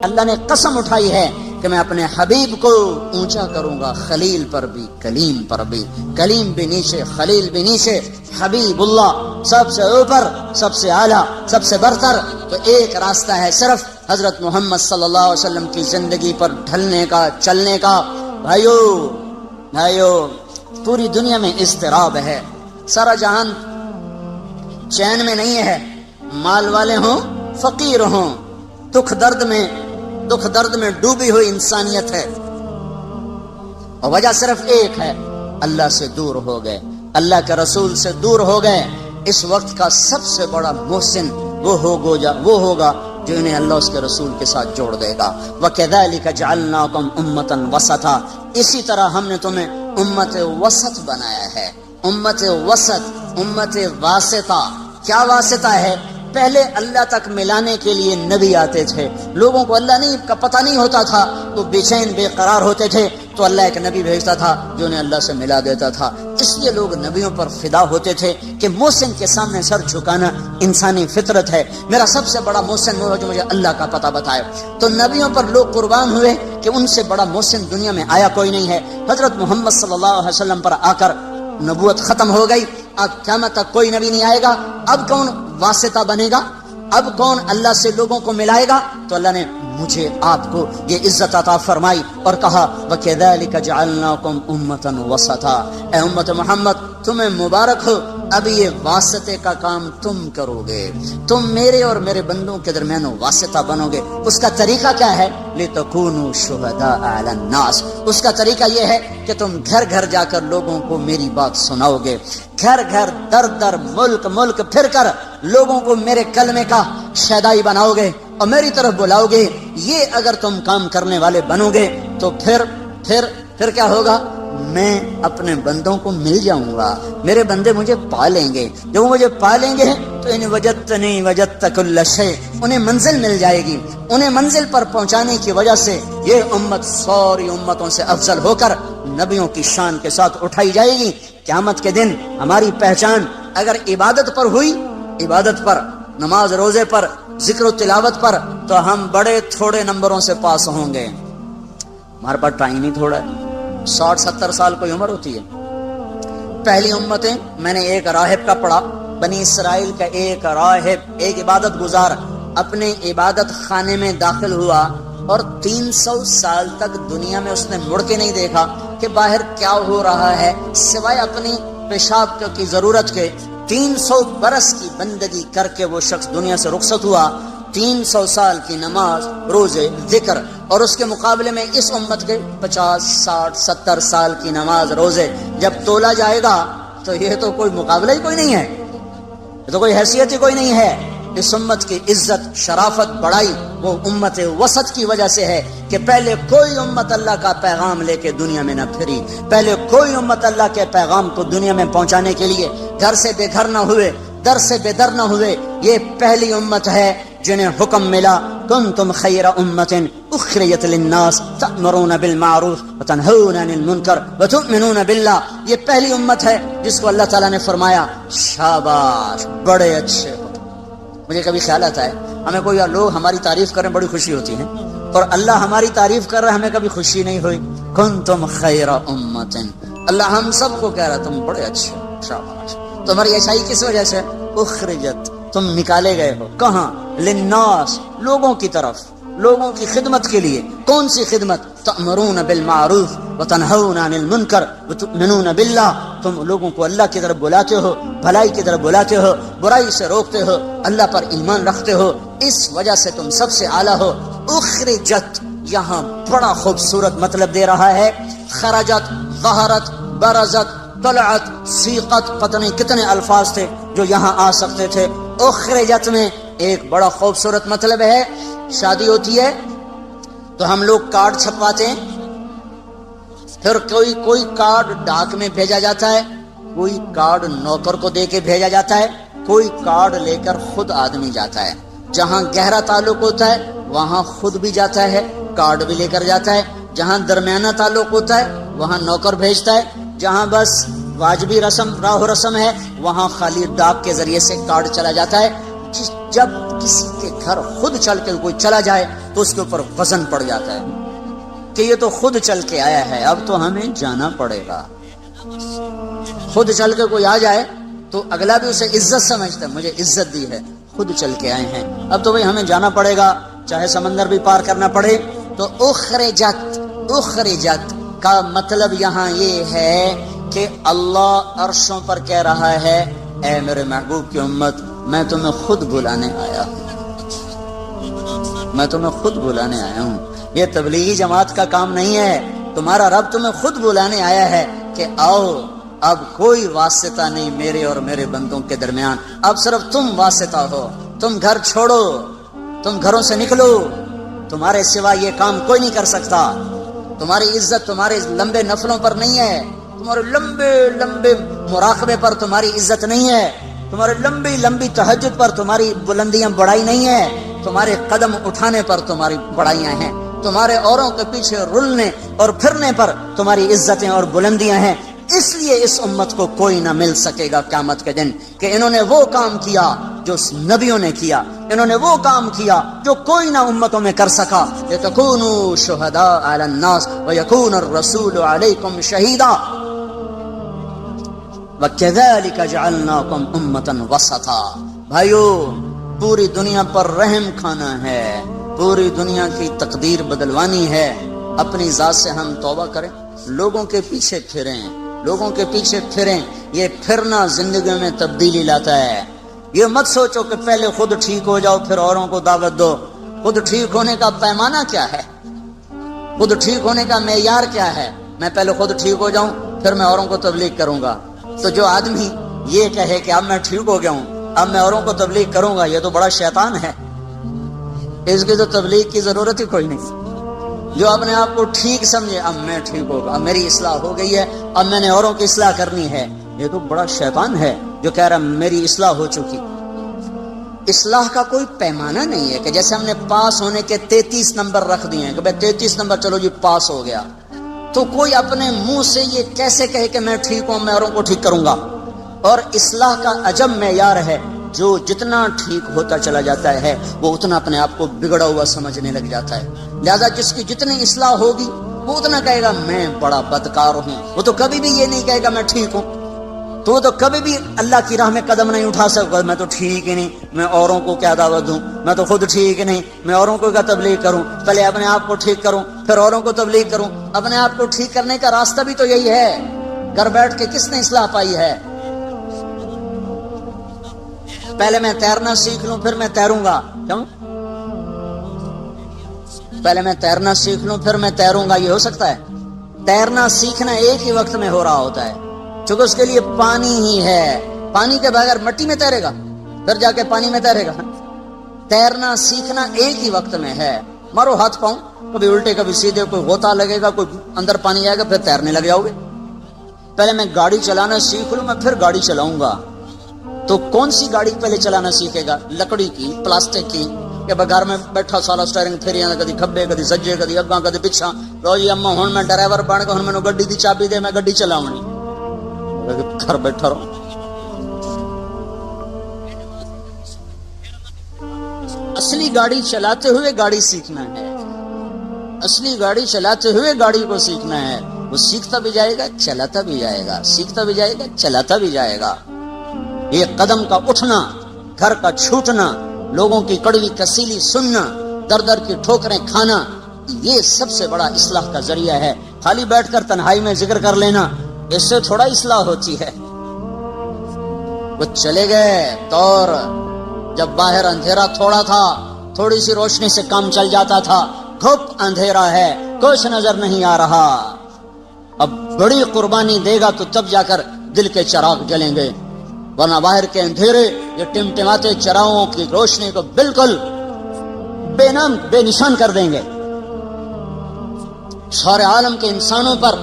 اللہ نے قسم اٹھائی ہے کہ میں اپنے حبیب کو اونچا کروں گا، خلیل پر بھی، کلیم پر بھی، کلیم بھی نیچے، خلیل بھی نیچے، حبیب اللہ سب سے اوپر، سب سے اعلیٰ، سب سے برتر۔ تو ایک راستہ ہے صرف حضرت محمد صلی اللہ علیہ وسلم کی زندگی پر ڈھلنے کا، چلنے کا۔ بھائیو پوری دنیا میں اضطراب ہے، سارا جہان چین میں نہیں ہے، مال والے ہوں فقیر ہوں، دکھ درد میں ڈوبی ہوئی انسانیت ہے، اور وجہ صرف ایک ہے، اللہ سے دور ہو گئے، اللہ کے رسول سے دور ہو گئے۔ اس وقت کا سب سے بڑا محسن وہ ہوگا جو انہیں اللہ اس کے رسول کے ساتھ جوڑ دے گا۔ وَكَذَلِكَ جَعَلْنَاكُمْ أُمَّةً وَسَطًا، اسی طرح ہم نے تمہیں امت وسط بنایا ہے۔ امت وسط، امت واسطہ۔ کیا واسطہ ہے؟ پہلے اللہ تک ملانے کے لیے نبی آتے تھے، لوگوں کو اللہ کا پتہ نہیں ہوتا تھا تو بے چین بے قرار ہوتے تھے، تو اللہ ایک نبی بھیجتا تھا جو انہیں اللہ سے ملا دیتا تھا۔ اس لیے لوگ نبیوں پر فدا ہوتے تھے کہ محسن کے سامنے سر جھکانا انسانی فطرت ہے، میرا سب سے بڑا محسن وہ جو مجھے اللہ کا پتہ بتائے۔ تو نبیوں پر لوگ قربان ہوئے کہ ان سے بڑا محسن دنیا میں آیا کوئی نہیں ہے۔ حضرت محمد صلی اللہ علیہ وسلم پر آ کر نبوت ختم ہو گئی، اب قیامت تک کوئی نبی نہیں آئے گا۔ اب کون واسطہ بنے گا؟ اب کون اللہ سے لوگوں کو ملائے گا؟ تو اللہ نے مجھے آپ کو یہ عزت عطا فرمائی اور کہا وَكَذَلِكَ جَعَلْنَاكُمْ أُمَّةً وَسَطًا، اے امت محمد تمہیں مبارک ہو، اب یہ واسطے کا کام تم کرو گے، تم میرے اور میرے بندوں کے درمیان واسطہ بنو گے۔ اس کا طریقہ کیا ہے؟ لِتَكُونُوا شُهَدَاءَ عَلَى النَّاسِ، اس کا طریقہ یہ ہے کہ تم گھر گھر جا کر لوگوں کو میری بات سناؤ گے، گھر گھر در در ملک پھر کر لوگوں کو میرے کلمے کا شہدائی بناؤ گے اور میری طرف بلاؤ گے۔ یہ اگر تم کام کرنے والے بنو گے تو پھر کیا ہوگا؟ میں اپنے بندوں کو مل جاؤں گا، میرے بندے مجھے پالیں گے، جب وہ مجھے پالیں گے تو ان وجدتنی وجدت کل شیء، انہیں منزل مل جائے گی۔ انہیں منزل پر پہنچانے کی وجہ سے یہ امت ساری امتوں سے افضل ہو کر نبیوں کی شان کے ساتھ اٹھائی جائے گی۔ قیامت کے دن ہماری پہچان اگر عبادت پر ہوئی، عبادت پر، نماز روزے پر، ذکر و تلاوت پر، تو ہم بڑے تھوڑے نمبروں سے پاس ہوں گے۔ ہمارے پاس ٹائم ہی تھوڑا ہے، 60-70 سال کوئی عمر ہوتی ہے۔ پہلی امتیں میں نے ایک راہب کا پڑھا، بنی اسرائیل کا ایک راہب، ایک عبادت گزار اپنے عبادت خانے میں داخل ہوا اور 300 سال تک دنیا میں اس نے مڑ کے نہیں دیکھا کہ باہر کیا ہو رہا ہے، سوائے اپنی پیشاب کی ضرورت کے۔ 300 برس کی بندگی کر کے وہ شخص دنیا سے رخصت ہوا۔ 300 سال کی نماز، روزے، ذکر، اور اس کے مقابلے میں اس امت کے 50, 60, 70 سال کی نماز، روزے جب تولا جائے گا تو یہ تو کوئی مقابلہ ہی کوئی نہیں ہے، یہ تو کوئی حیثیت ہی کوئی نہیں ہے۔ اس امت کی عزت، شرافت، بڑائی وہ امت وسط کی وجہ سے ہے کہ پہلے کوئی امت اللہ کا پیغام لے کے دنیا میں نہ پھری، پہلے کوئی امت اللہ کے پیغام کو دنیا میں پہنچانے کے لیے گھر سے بے گھر نہ ہوئے، در سے بے در نہ ہوئے۔ یہ پہلی امت ہے جنہیں حکم ملا کنتم خیر امت اخرجت للناس تأمرون بالمعروف وتنہون عن المنکر وتؤمنون باللہ۔ یہ پہلی امت ہے جس کو اللہ تعالیٰ نے فرمایا شاباش، بڑے اچھے ہو۔ مجھے کبھی خیال آتا ہے ہمیں کوئی لوگ ہماری تعریف کریں بڑی خوشی ہوتی ہے، اور اللہ ہماری تعریف کر رہا ہے ہمیں کبھی خوشی نہیں ہوئی۔ کنتم خیر امت، اللہ ہم سب کو کہہ رہا تم بڑے اچھے، شاباش۔ تمہاری اچھائی کس وجہ سے؟ اخرجت، تم نکالے گئے ہو۔ کہاں؟ للناس، لوگوں کی طرف، لوگوں کی خدمت کے لیے۔ کون سی خدمت؟ تأمرون بالمعروف وتنہون عن المنکر وتؤمنون باللہ، تم لوگوں کو اللہ کی طرف بلاتے ہو، بھلائی کی طرف بلاتے ہو، برائی سے روکتے ہو، اللہ پر ایمان رکھتے ہو، اس وجہ سے تم سب سے اعلیٰ ہو۔ اخرجت یہاں بڑا خوبصورت مطلب دے رہا ہے، خرجت، ظہرت، برزت، طلعت، سیقت، پتہ نہیں کتنے الفاظ تھے جو یہاں آ سکتے تھے۔ اخرجت میں ایک بڑا خوبصورت مطلب ہے، شادی ہوتی ہے تو ہم لوگ کارڈ چھپواتے ہیں، پھر کوئی کارڈ ڈاک میں بھیجا جاتا ہے، کوئی کارڈ نوکر کو دے کے بھیجا جاتا ہے، کوئی کارڈ لے کر خود آدمی جاتا ہے۔ جہاں گہرا تعلق ہوتا ہے وہاں خود بھی جاتا ہے، کارڈ بھی لے کر جاتا ہے۔ جہاں درمیانہ تعلق ہوتا ہے وہاں نوکر بھیجتا ہے۔ جہاں بس واجبی رسم، راہ و رسم ہے وہاں خالی ڈاک کے ذریعے سے کارڈ چلا جاتا ہے۔ جب کسی کے گھر خود چل کے کوئی چلا جائے تو اس کے اوپر وزن پڑ جاتا ہے کہ یہ تو خود چل کے آیا ہے، اب تو ہمیں جانا پڑے گا۔ خود چل کے کوئی آ جائے تو اگلا بھی اسے عزت سمجھتا ہے، مجھے عزت دی ہے، خود چل کے آئے ہیں، اب تو بھئی ہمیں جانا پڑے گا، چاہے سمندر بھی پار کرنا پڑے۔ تو اخرجت کا مطلب یہاں یہ ہے کہ اللہ عرشوں پر کہہ رہا ہے اے میرے محبوب کی امت، میں تمہیں خود بلانے آیا ہوں، میں تمہیں خود بلانے آیا ہوں۔ یہ تبلیغی جماعت کا کام نہیں ہے، تمہارا رب تمہیں خود بلانے آیا ہے کہ آؤ، اب کوئی واسطہ نہیں میرے اور میرے بندوں کے درمیان، اب صرف تم واسطہ ہو، تم گھر چھوڑو، تم گھروں سے نکلو، تمہارے سوا یہ کام کوئی نہیں کر سکتا۔ تمہاری عزت تمہارے لمبے نفلوں پر نہیں ہے، تمہارے لمبے لمبے مراقبے پر تمہاری عزت نہیں ہے، تمہارے لمبی لمبی تہجد پر تمہاری بلندیاں بڑائی نہیں ہے، تمہارے قدم اٹھانے پر تمہاری بڑائیاں ہیں، تمہارے اوروں کے پیچھے رلنے اور پھرنے پر تمہاری عزتیں اور بلندیاں ہیں۔ اس لیے اس امت کو کوئی نہ مل سکے گا قیامت کے دن کہ انہوں نے وہ کام کیا جو نبیوں نے کیا، انہوں نے وہ کام کیا جو کوئی نہ امتوں میں کر سکا۔ لِتَكُونُوا شُهَدَاءَ عَلَى النَّاسِ وَيَكُونَ الرَّسُولُ عَلَيْكُمْ شَهِيدًا وَكَذَلِكَ جَعَلْنَاكُمْ أُمَّةً وَسَطًا۔ بھائیو، پوری دنیا پر رحم کھانا ہے، پوری دنیا کی تقدیر بدلوانی ہے، اپنی ذات سے ہم توبہ کریں، لوگوں کے پیچھے پھریں، لوگوں کے پیچھے پھریں۔ یہ پھرنا زندگی میں تبدیلی لاتا ہے۔ یہ مت سوچو کہ پہلے خود ٹھیک ہو جاؤ پھر اوروں کو دعوت دو۔ خود ٹھیک ہونے کا پیمانہ کیا ہے؟ خود ٹھیک ہونے کا معیار کیا ہے؟ میں پہلے خود ٹھیک ہو جاؤں پھر میں اوروں کو تبلیغ کروں گا۔ تو جو آدمی یہ کہے کہ اب میں ٹھیک ہو گیا ہوں، اب میں اوروں کو تبلیغ کروں گا، یہ تو بڑا شیطان ہے، اس کی تو تبلیغ کی ضرورت ہی کوئی نہیں۔ جو اپنے آپ کو ٹھیک سمجھے، اب میں ٹھیک ہوگا، اب میری اصلاح ہو گئی ہے، اب میں نے اوروں کی اصلاح کرنی ہے، یہ تو بڑا شیطان ہے جو کہہ رہا میری اصلاح ہو چکی۔ اصلاح کا کوئی پیمانہ نہیں ہے کہ جیسے ہم نے پاس ہونے کے 33 نمبر رکھ دیے ہیں کہ بھئی 33 نمبر چلو جی پاس ہو گیا، تو کوئی اپنے منہ سے یہ کیسے کہے کہ میں ٹھیک ہوں، میں اوروں کو ٹھیک کروں گا۔ اور اصلاح کا عجب معیار ہے، جو جتنا ٹھیک ہوتا چلا جاتا ہے وہ اتنا اپنے آپ کو بگڑا ہوا سمجھنے لگ جاتا ہے۔ لہذا جس کی جتنی اصلاح ہوگی وہ اتنا کہے گا میں بڑا بدکار ہوں، وہ تو کبھی بھی یہ نہیں کہے گا میں ٹھیک ہوں، تو وہ تو کبھی بھی اللہ کی راہ میں قدم نہیں اٹھا سکتا۔ میں تو ٹھیک ہی نہیں، میں اوروں کو کیا دعوت دوں، میں تو خود ٹھیک ہی نہیں، میں اوروں کو کیا تبلیغ کروں، پہلے اپنے آپ کو ٹھیک کروں پھر اوروں کو تبلیغ کروں۔ اپنے آپ کو ٹھیک کرنے کا راستہ بھی تو یہی ہے، گھر بیٹھ کے کس نے اصلاح پائی ہے؟ پہلے میں تیرنا سیکھ لوں پھر میں تیروں گا، کیوں؟ پہلے میں تیرنا سیکھ لوں پھر میں تیروں گا، یہ ہو سکتا ہے؟ تیرنا سیکھنا ایک ہی وقت میں ہو رہا ہوتا ہے، چونکہ اس کے لیے پانی ہی ہے، پانی کے بغیر مٹی میں تیرے گا پھر جا کے پانی میں تیرے گا۔ تیرنا سیکھنا ایک ہی وقت میں ہے، مارو ہاتھ پاؤں، کبھی الٹے کبھی سیدھے، کوئی غوطہ لگے گا، کوئی اندر پانی آئے گا، پھر تیرنے لگ جاؤ گے۔ پہلے میں گاڑی چلانا سیکھ لوں، میں پھر گاڑی چلاؤں گا۔ تو کون سی گاڑی پہلے چلانا سیکھے گا؟ لکڑی کی، پلاسٹک کی، کہ گھر میں بیٹھا سالا سٹیئرنگ پھیری کدی کھبے کدی سجے کدی اگاں کدی پچھا، لو جی اما ہن میں ڈرائیور بن کے ہن مینوں گڈی دی چابی دے، میں گڈی چلاونی، گھر بیٹھا رہو۔ اصلی گاڑی چلاتے ہوئے گاڑی سیکھنا ہے، اصلی گاڑی چلاتے ہوئے گاڑی کو سیکھنا ہے، وہ سیکھتا بھی جائے گا چلاتا بھی جائے گا، سیکھتا بھی جائے گا چلاتا بھی جائے گا۔ یہ قدم کا اٹھنا، گھر کا چھوٹنا، لوگوں کی کڑوی کسیلی سننا، در در کی ٹھوکریں کھانا، یہ سب سے بڑا اصلاح کا ذریعہ ہے۔ خالی بیٹھ کر تنہائی میں ذکر کر لینا، اس سے تھوڑا اصلاح ہوتی ہے۔ وہ چلے گئے دور جب باہر اندھیرا تھوڑا تھا، تھوڑی سی روشنی سے کام چل جاتا تھا، گھپ اندھیرا ہے، کچھ نظر نہیں آ رہا۔ اب بڑی قربانی دے گا تو تب جا کر دل کے چراغ جلیں گے، ورنہ باہر کے اندھیرے یہ ٹمٹماتے چراغوں کی روشنی کو بالکل بے نام بے نشان کر دیں گے۔ سارے عالم کے انسانوں پر،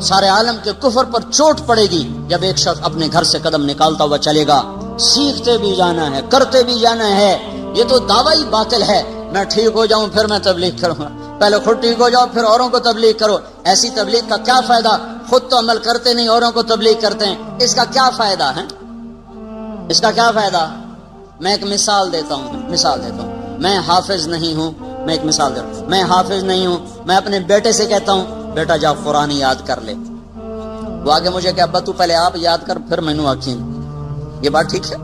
سارے عالم کے کفر پر چوٹ پڑے گی جب ایک شخص اپنے گھر سے قدم نکالتا ہوا چلے گا۔ سیکھتے بھی جانا ہے، کرتے بھی جانا ہے، یہ تو دعوی باطل ہے میں ٹھیک ہو جاؤں پھر میں تبلیغ کروں گا۔ پہلے خود ٹھیک ہو جاؤ پھر اوروں کو تبلیغ کرو، ایسی تبلیغ کا کیا فائدہ؟ خود تو عمل کرتے نہیں، اوروں کو تبلیغ کرتے ہیں، اس کا کیا فائدہ ہے؟ اس کا کیا فائدہ؟ میں ایک مثال دیتا ہوں. میں حافظ نہیں ہوں، میں ایک مثال دے رہا ہوں. میں حافظ نہیں ہوں، میں اپنے بیٹے سے کہتا ہوں بیٹا جا قرآن یاد کر لے. وہ آگے مجھے کہ ابا تو پہلے آپ یاد کر پھر مینوں آکھیں. یہ بات ٹھیک ہے؟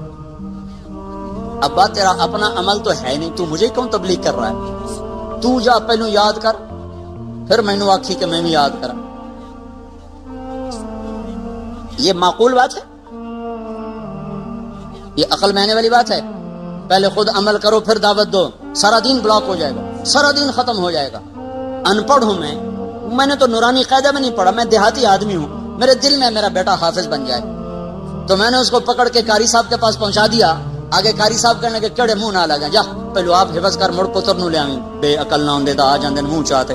ابا تیرا اپنا عمل تو ہے نہیں، تو مجھے کیوں تبلیغ کر رہا ہے؟ تو جا پہلو یاد کر پھر مینوں آکھی کہ میں بھی یاد کرا. یہ معقول بات ہے؟ یہ عقل میں آنے والی بات ہے؟ پہلے خود عمل کرو پھر دعوت دو. سارا دین بلاک ہو جائے گا، سارا دین ختم ہو جائے گا. ان پڑھ ہوں میں نے تو نورانی قاعدہ میں نہیں پڑھا. میں دیہاتی آدمی ہوں، میرے دل میں میرا بیٹا حافظ بن جائے تو میں نے اس کو پکڑ کے قاری صاحب کے پاس پہنچا دیا. آگے قاری صاحب کہنے کے کیڑے منہ نہ لگا، جا پہلو آپ حفظ کر مڑ پتر نو لے آئیں. بے عقل نہ ہوندے تا آ جاندے منہ چاہتے.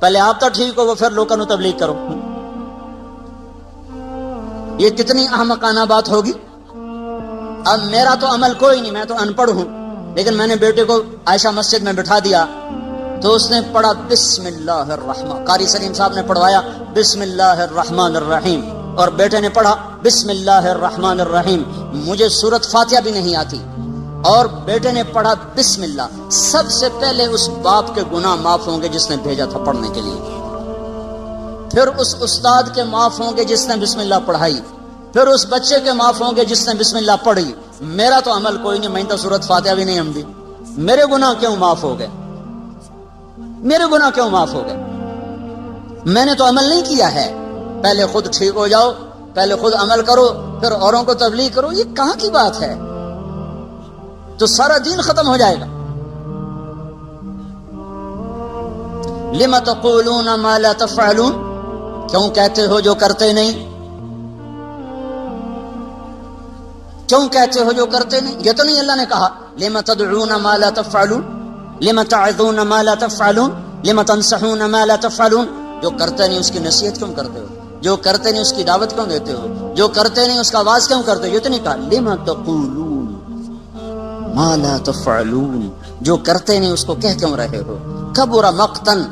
پہلے آپ تو ٹھیک ہو وہ پھر لوگوں کو تبلیغ کرو. یہ کتنی احمقانہ بات ہوگی. اب میرا تو عمل کوئی نہیں، میں تو ان پڑھ ہوں، لیکن میں نے بیٹے کو عائشہ مسجد میں بٹھا دیا تو اس نے پڑھا بسم اللہ الرحمن. قاری سلیم صاحب نے پڑھوایا بسم اللہ الرحمن الرحیم اور بیٹے نے پڑھا بسم اللہ الرحمن الرحیم. مجھے سورت فاتحہ بھی نہیں آتی اور بیٹے نے پڑھا بسم اللہ. سب سے پہلے اس باپ کے گناہ معاف ہوں گے جس نے بھیجا تھا پڑھنے کے لیے، پھر اس استاد کے معاف ہوں گے جس نے بسم اللہ پڑھائی، پھر اس بچے کے معاف ہوں گے جس نے بسم اللہ پڑھی. میرا تو عمل کوئی نہیں، میں تو سورت فاتحہ بھی نہیں ہم دی. میرے گناہ کیوں معاف ہو گئے؟ میرے گناہ کیوں معاف ہو گئے؟ میں نے تو عمل نہیں کیا ہے. پہلے خود ٹھیک ہو جاؤ، پہلے خود عمل کرو پھر اوروں کو تبلیغ کرو. یہ کہاں کی بات ہے؟ تو سارا دین ختم ہو جائے گا. لم تقولون ما لا تفعلون، کیوں کہتے ہو جو کرتے نہیں؟ کیوں کہتے ہو جو کرتے نہیں؟ یہ تو نہیں اللہ نے کہا لم تدعون ما لا تفعلون، لم تعظون ما لا تفعلون، لم تنصحون ما لا تفعلون. جو کرتے نہیں اس کی نصیحت کیوں کرتے ہو؟ جو کرتے نہیں اس کی دعوت کیوں دیتے ہو؟ جو کرتے نہیں اس کا آواز کیوں کرتے ہو؟ یہ تو نہیں کہا لم تقولون ما لا تفعلون، جو کرتے نہیں اس کو کہہ کیوں رہے ہو؟ کبر مقتن،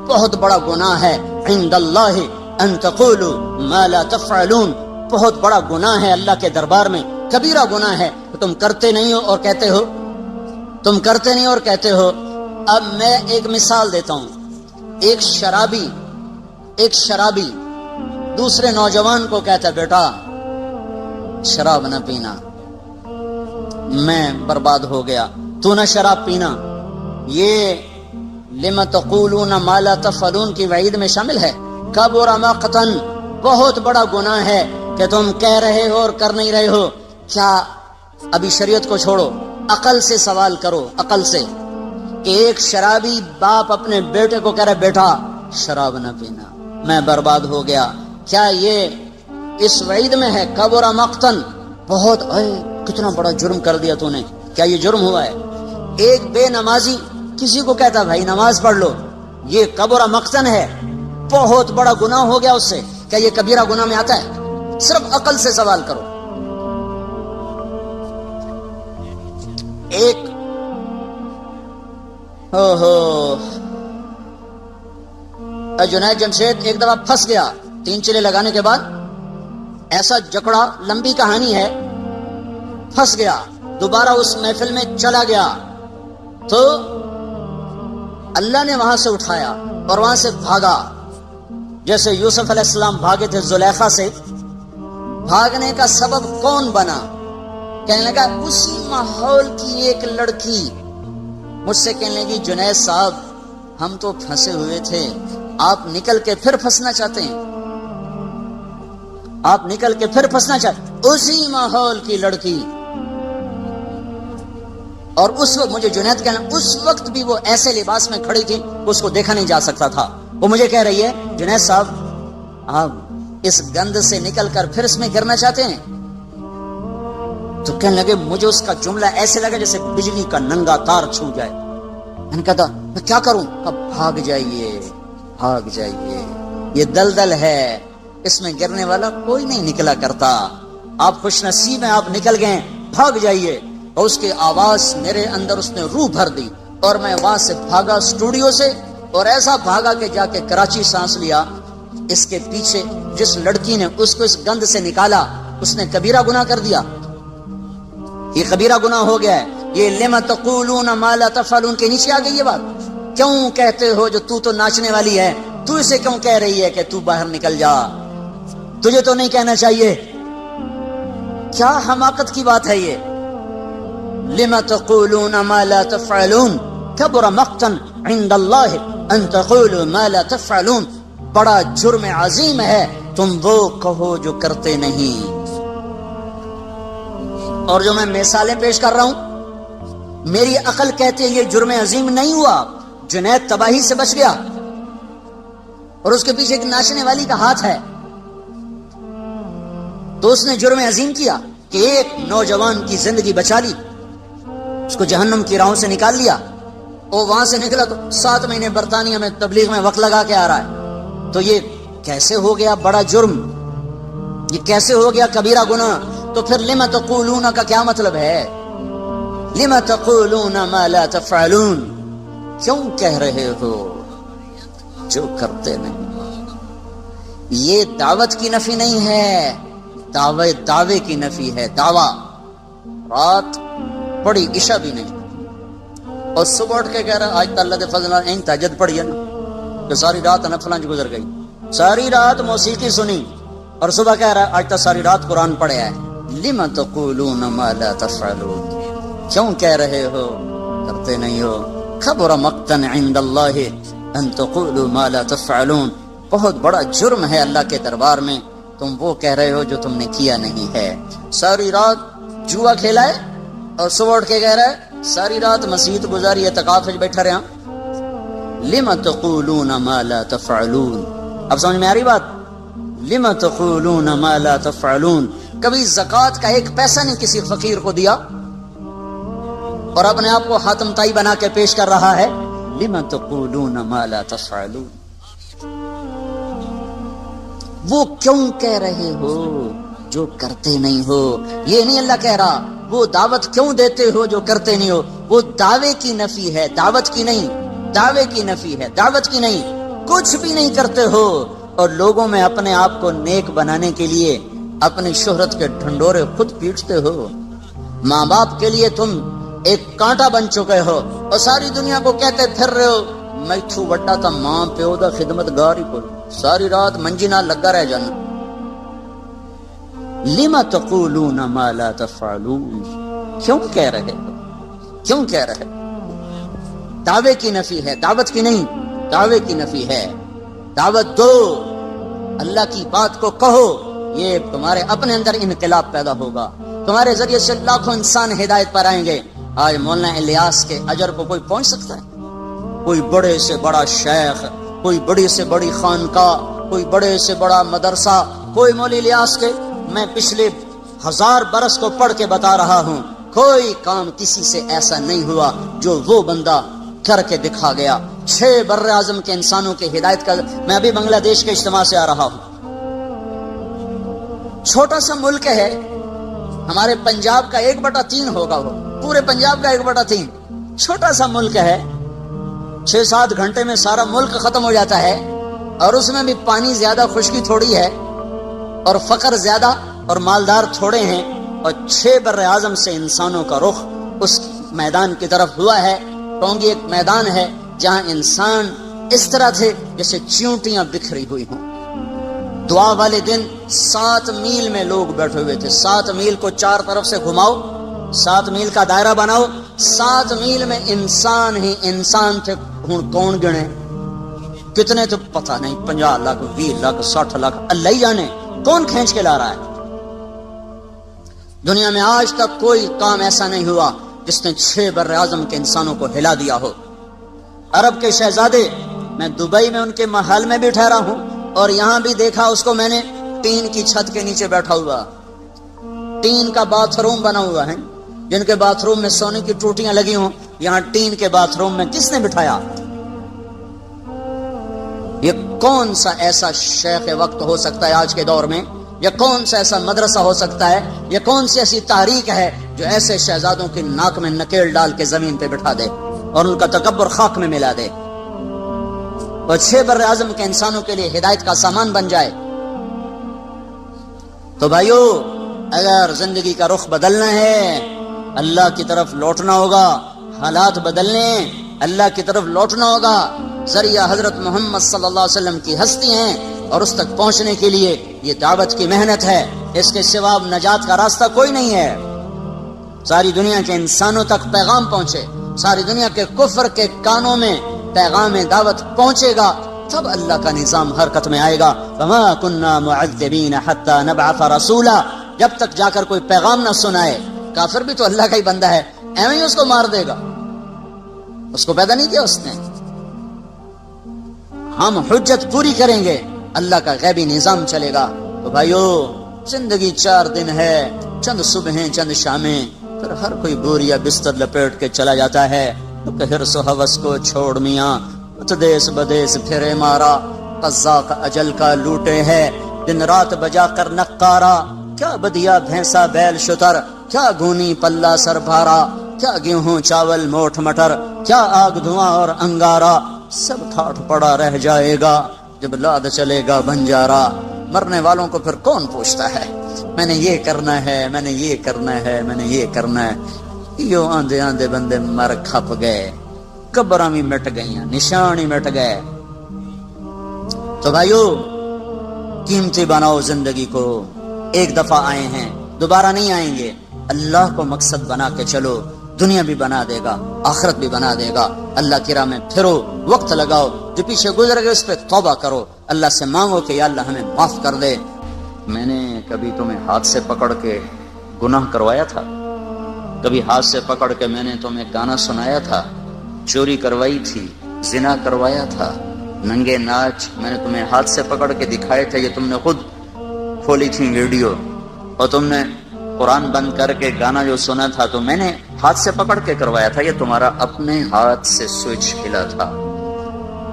بہت بڑا گناہ ہے عند اللہ ان تقولوا ما لا تفعلون. بہت بڑا گناہ ہے اللہ کے دربار میں، کبیرہ گناہ ہے. تم کرتے نہیں ہو اور کہتے ہو، تم کرتے نہیں اور کہتے ہو. اب میں ایک مثال دیتا ہوں. ایک شرابی دوسرے نوجوان کو کہتا ہے بیٹا شراب نہ پینا، میں برباد ہو گیا، تو نہ شراب پینا. یہ لم تقولون ما لا تفعلون کی وعید میں شامل ہے. کبر مقتن، بہت بڑا گناہ ہے کہ تم کہہ رہے ہو اور کر نہیں رہے ہو. کیا ابھی شریعت کو چھوڑو، عقل سے سوال کرو، عقل سے، کہ ایک شرابی باپ اپنے بیٹے کو کہہ رہا ہے بیٹا شراب نہ پینا، میں برباد ہو گیا. کیا یہ اس وعید میں ہے؟ کبر مقتن، بہت کتنا بڑا جرم کر دیا تو نے. کیا یہ جرم ہوا ہے؟ ایک بے نمازی کسی کو کہتا بھائی نماز پڑھ لو، یہ کبر مقتن ہے، بہت بڑا گناہ ہو گیا اس سے. کیا یہ کبیرہ گناہ میں آتا ہے؟ صرف عقل سے سوال کرو. ایک جنید جمشید ایک دفعہ پھنس گیا 3 چلے لگانے کے بعد. ایسا جکڑا، لمبی کہانی ہے، پھنس گیا. دوبارہ اس محفل میں چلا گیا تو اللہ نے وہاں سے اٹھایا اور وہاں سے بھاگا. جیسے یوسف علیہ السلام بھاگے تھے زلیخا سے. بھاگنے کا سبب کون بنا؟ کہنے لگا اسی ماحول کی ایک لڑکی مجھ سے کہنے لگی جنید صاحب ہم تو پھنسے ہوئے تھے، آپ نکل کے پھر پھنسنا چاہتے ہیں، آپ نکل کے پھر پھنسنا چاہتے ہیں. اسی ماحول کی لڑکی. اور اس وقت مجھے جنید کہنا، اس وقت بھی وہ ایسے لباس میں کھڑی تھی اس کو دیکھا نہیں جا سکتا تھا. وہ مجھے کہہ رہی ہے جنید صاحب آپ اس گند سے نکل کر پھر اس میں گرنا چاہتے ہیں؟ تو کہنے لگے مجھے اس کا جملہ ایسے لگا جیسے بجلی کا ننگا تار چھو جائے. میں نے کہا میں کیا کروں؟ اب بھاگ جائیے، بھاگ جائیے، یہ دلدل ہے، اس میں گرنے والا کوئی نہیں نکلا کرتا. آپ خوش نصیب ہیں، آپ نکل گئے، بھاگ جائیے. اور اس کی آواز میرے اندر اس نے روح بھر دی اور میں وہاں سے بھاگا اسٹوڈیو سے، اور ایسا بھاگا کہ جا کے کراچی سانس لیا. اس کے پیچھے جس لڑکی نے اس کو اس گند سے نکالا اس نے کبیرہ گناہ کر دیا. یہ کبیرہ گناہ ہو گیا ہے. یہ لما تقولون ما لا تفعلون کے نیچے آ گئی یہ بات. کیوں کہتے ہو جو تو ناچنے والی ہے, تو اسے کیوں کہہ رہی ہے کہ تو باہر نکل جا, تجھے تو نہیں کہنا چاہیے. کیا حماقت کی بات ہے یہ. لما تقولون ما لا تفعلون کبر مقتا عند اللہ ان تقولوا ما لا تفعلون. بڑا جرم عظیم ہے تم وہ کہو جو کرتے نہیں. اور جو میں مثالیں پیش کر رہا ہوں, میری عقل کہتی ہے یہ جرم عظیم نہیں ہوا. جنید تباہی سے بچ گیا اور اس کے پیچھے ایک ناچنے والی کا ہاتھ ہے, تو اس نے جرم عظیم کیا کہ ایک نوجوان کی زندگی بچا لی, اس کو جہنم کی راہوں سے نکال لیا. اور وہاں سے نکلا تو 7 مہینے برطانیہ میں تبلیغ میں وقت لگا کے آ رہا ہے. تو یہ کیسے ہو گیا بڑا جرم, یہ کیسے ہو گیا کبیرہ گناہ. تو پھر لما تقولون کا کیا مطلب ہے؟ لما تقولون ما لا تفعلون, کیوں کہہ رہے ہو جو کرتے نہیں. یہ دعوت کی نفی نہیں ہے, دعوے کی نفی ہے. دعویٰ رات پڑی عشاء بھی نہیں, اور صبح اٹھ کے کہہ رہا آج تو اللہ دے فضل این تہجد پڑھی ہے نا, کہ ساری رات نفلاں گزر گئی, ساری رات موسیقی سنی, اور صبح کہہ رہا آج تو ساری رات قرآن پڑھا ہے. لما تقولون ما لا تفعلون, کیوں کہہ رہے ہو کرتے نہیں ہو. کبر مقتا عند اللہ ان تقولوا ما لا تفعلون. بہت بڑا جرم ہے اللہ کے دربار میں تم وہ کہہ رہے ہو جو تم نے کیا نہیں ہے. ساری رات جوا کھیلا ہے اور صبح اٹھ کے کہہ رہا ہے ساری رات مسجد گزاری اعتکاف میں بیٹھا رہا. لما تقولون ما لا تفعلون. اب سمجھ میں آ رہی بات؟ لما تقولون ما لا تفعلون. کبھی زکوٰۃ کا 1 پیسہ نہیں کسی فقیر کو دیا اور اپنے آپ کو حاتم تائی بنا کے پیش کر رہا ہے. لما تقولون ما لا تفعلون. وہ کیوں کہہ رہے ہو جو کرتے نہیں ہو. یہ نہیں اللہ کہہ رہا وہ دعوت کیوں دیتے ہو جو کرتے نہیں ہو. وہ دعوے کی نفی ہے, دعوت کی نہیں. دعوے کی نفی ہے, دعوت کی نہیں. کچھ بھی نہیں کرتے ہو اور لوگوں میں اپنے آپ کو نیک بنانے کے لیے اپنی شہرت کے ڈھنڈورے خود پیٹتے ہو. ماں باپ کے لیے تم ایک کانٹا بن چکے ہو اور ساری دنیا کو کہتے پھر رہے ہو میتھو وڈا تا ماں پیو دا خدمت گار ہی کوئی, ساری رات منجی نال لگا رہ جانا. لما تقولون ما لا تفعلون. کیوں کہہ رہے ہو, کیوں کہہ رہے. دعوے کی نفی ہے, دعوت کی نہیں. دعوے کی نفی ہے. دعوت دو, اللہ کی بات کو کہو, یہ تمہارے اپنے اندر انقلاب پیدا ہوگا. تمہارے ذریعے سے لاکھوں انسان ہدایت پر آئیں گے. آج مولانا الیاس کے اجر کو کوئی پہنچ سکتا ہے؟ کوئی بڑے سے بڑا شیخ, کوئی بڑی سے بڑی خانقاہ, کوئی بڑے سے بڑا مدرسہ, کوئی مولوی الیاس کے میں پچھلے 1000 برس کو پڑھ کے بتا رہا ہوں, کوئی کام کسی سے ایسا نہیں ہوا جو وہ بندہ کر کے دکھا گیا. 6 بر اعظم کے انسانوں کے ہدایت کا. میں ابھی بنگلہ دیش کے اجتماع سے آ رہا ہوں. چھوٹا سا ملک ہے, ہمارے پنجاب کا 1/3 ہوگا, وہ پورے پنجاب کا 1/3. چھوٹا سا ملک ہے, 6-7 گھنٹے میں سارا ملک ختم ہو جاتا ہے, اور اس میں بھی پانی زیادہ, خشکی تھوڑی ہے, اور فقر زیادہ اور مالدار تھوڑے ہیں. اور 6 بر اعظم سے انسانوں کا رخ اس میدان کی طرف ہوا ہے. ٹونگی ایک میدان ہے جہاں انسان اس طرح تھے جیسے چیونٹیاں بکھری ہوئی ہوں. دعا والے دن 7 میل میں لوگ بیٹھے ہوئے تھے. 7 میل کو 4 طرف سے گھماؤ, 7 میل کا دائرہ بناؤ, 7 میل میں انسان ہی انسان تھے. ہوں کون گنے کتنے تو پتہ نہیں, 50 لاکھ, 20 لاکھ, 60 لاکھ, اللہ ہی جانے کون کھینچ کے لا رہا ہے. دنیا میں آج تک کوئی کام ایسا نہیں ہوا جس نے 6 بر اعظم کے انسانوں کو ہلا دیا ہو. عرب کے شہزادے, میں دبئی میں ان کے محل میں بھی ٹھہرا ہوں اور یہاں بھی دیکھا اس کو میں نے, ٹین کی چھت کے نیچے بیٹھا ہوا. ٹین کا باتھ روم بنا ہوا ہے, جن کے باتھ روم میں سونے کی ٹوٹیاں لگی ہوں, یہاں ٹین کے باتھ روم میں کس نے بٹھایا؟ یہ کون سا ایسا شیخ وقت ہو سکتا ہے آج کے دور میں؟ یہ کون سا ایسا مدرسہ ہو سکتا ہے؟ یہ کون سی ایسی تحریک ہے جو ایسے شہزادوں کی ناک میں نکیل ڈال کے زمین پہ بٹھا دے اور ان کا تکبر خاک میں ملا دے اور 6 بر اعظم کے انسانوں کے لیے ہدایت کا سامان بن جائے؟ تو بھائیو, اگر زندگی کا رخ بدلنا ہے, اللہ کی طرف لوٹنا ہوگا، حالات بدلنے، اللہ کی طرف لوٹنا ہوگا۔ ذریعہ حضرت محمد صلی اللہ علیہ وسلم کی ہستی ہیں، اور اس تک پہنچنے کے لیے یہ دعوت کی محنت ہے، اس کے سوا نجات کا راستہ کوئی نہیں ہے۔ ساری دنیا کے انسانوں تک پیغام پہنچے، ساری دنیا کے کفر کے کانوں میں پیغام دعوت پہنچے گا، تب اللہ کا نظام حرکت میں آئے گا۔ وما كنا معذبین حتی نبعث رسولا، جب تک جا کر کوئی پیغام نہ سنائے۔ کافر بھی تو اللہ کا ہی بندہ ہے، ایویں ہی اس کو مار دے گا، اس کو پیدا نہیں کیا اس نے۔ ہم حجت پوری کریں گے، اللہ کا غیبی نظام چلے گا۔ تو بھائیو، زندگی 4 دن ہے، چند صبحیں چند شامیں، پھر ہر کوئی بوریا بستر لپیٹ کے چلا جاتا ہے۔ تو حرص و ہوس کو چھوڑ میاں، دیس بدیس پھرے مارا، قزاق اجل کا لوٹے ہے، دن رات بجا کر نقارا، کیا بدیا بھینسا بیل شتر، کیا گھونی پلہ سر بھارا، کیا گیہوں چاول موٹ مٹر، کیا آگ دھواں اور انگارا، سب ٹھاٹ پڑا رہ جائے گا جب لاد چلے گا بنجارا۔ مرنے والوں کو پھر کون پوچھتا ہے میں نے یہ کرنا ہے، میں نے یہ کرنا ہے، میں نے یہ کرنا ہے۔ یوں آندے آندے بندے مر کھپ گئے، قبراں بھی مٹ گئیاں، نشان ہی مٹ گئے۔ تو بھائیو، قیمتی بناؤ زندگی کو، ایک دفعہ آئے ہیں، دوبارہ نہیں آئیں گے۔ اللہ کو مقصد بنا کے چلو، دنیا بھی بنا دے گا، آخرت بھی بنا دے گا۔ اللہ کی راہ میں پھرو، وقت لگاؤ، جو پیچھے گزر گئے اس پہ توبہ کرو، اللہ سے مانگو کہ یا اللہ ہمیں معاف کر دے۔ میں نے کبھی تمہیں ہاتھ سے پکڑ کے گناہ کروایا تھا؟ کبھی ہاتھ سے پکڑ کے میں نے تمہیں گانا سنایا تھا؟ چوری کروائی تھی، زنا کروایا تھا، ننگے ناچ میں نے تمہیں ہاتھ سے پکڑ کے دکھائے تھے، یہ تم نے خود کھولی تھی ویڈیو، اور تم نے قرآن بند کر کے گانا جو سنا تھا تو میں نے ہاتھ سے پکڑ کے کروایا تھا، یہ تمہارا اپنے ہاتھ سے سوئچ ہلا تھا۔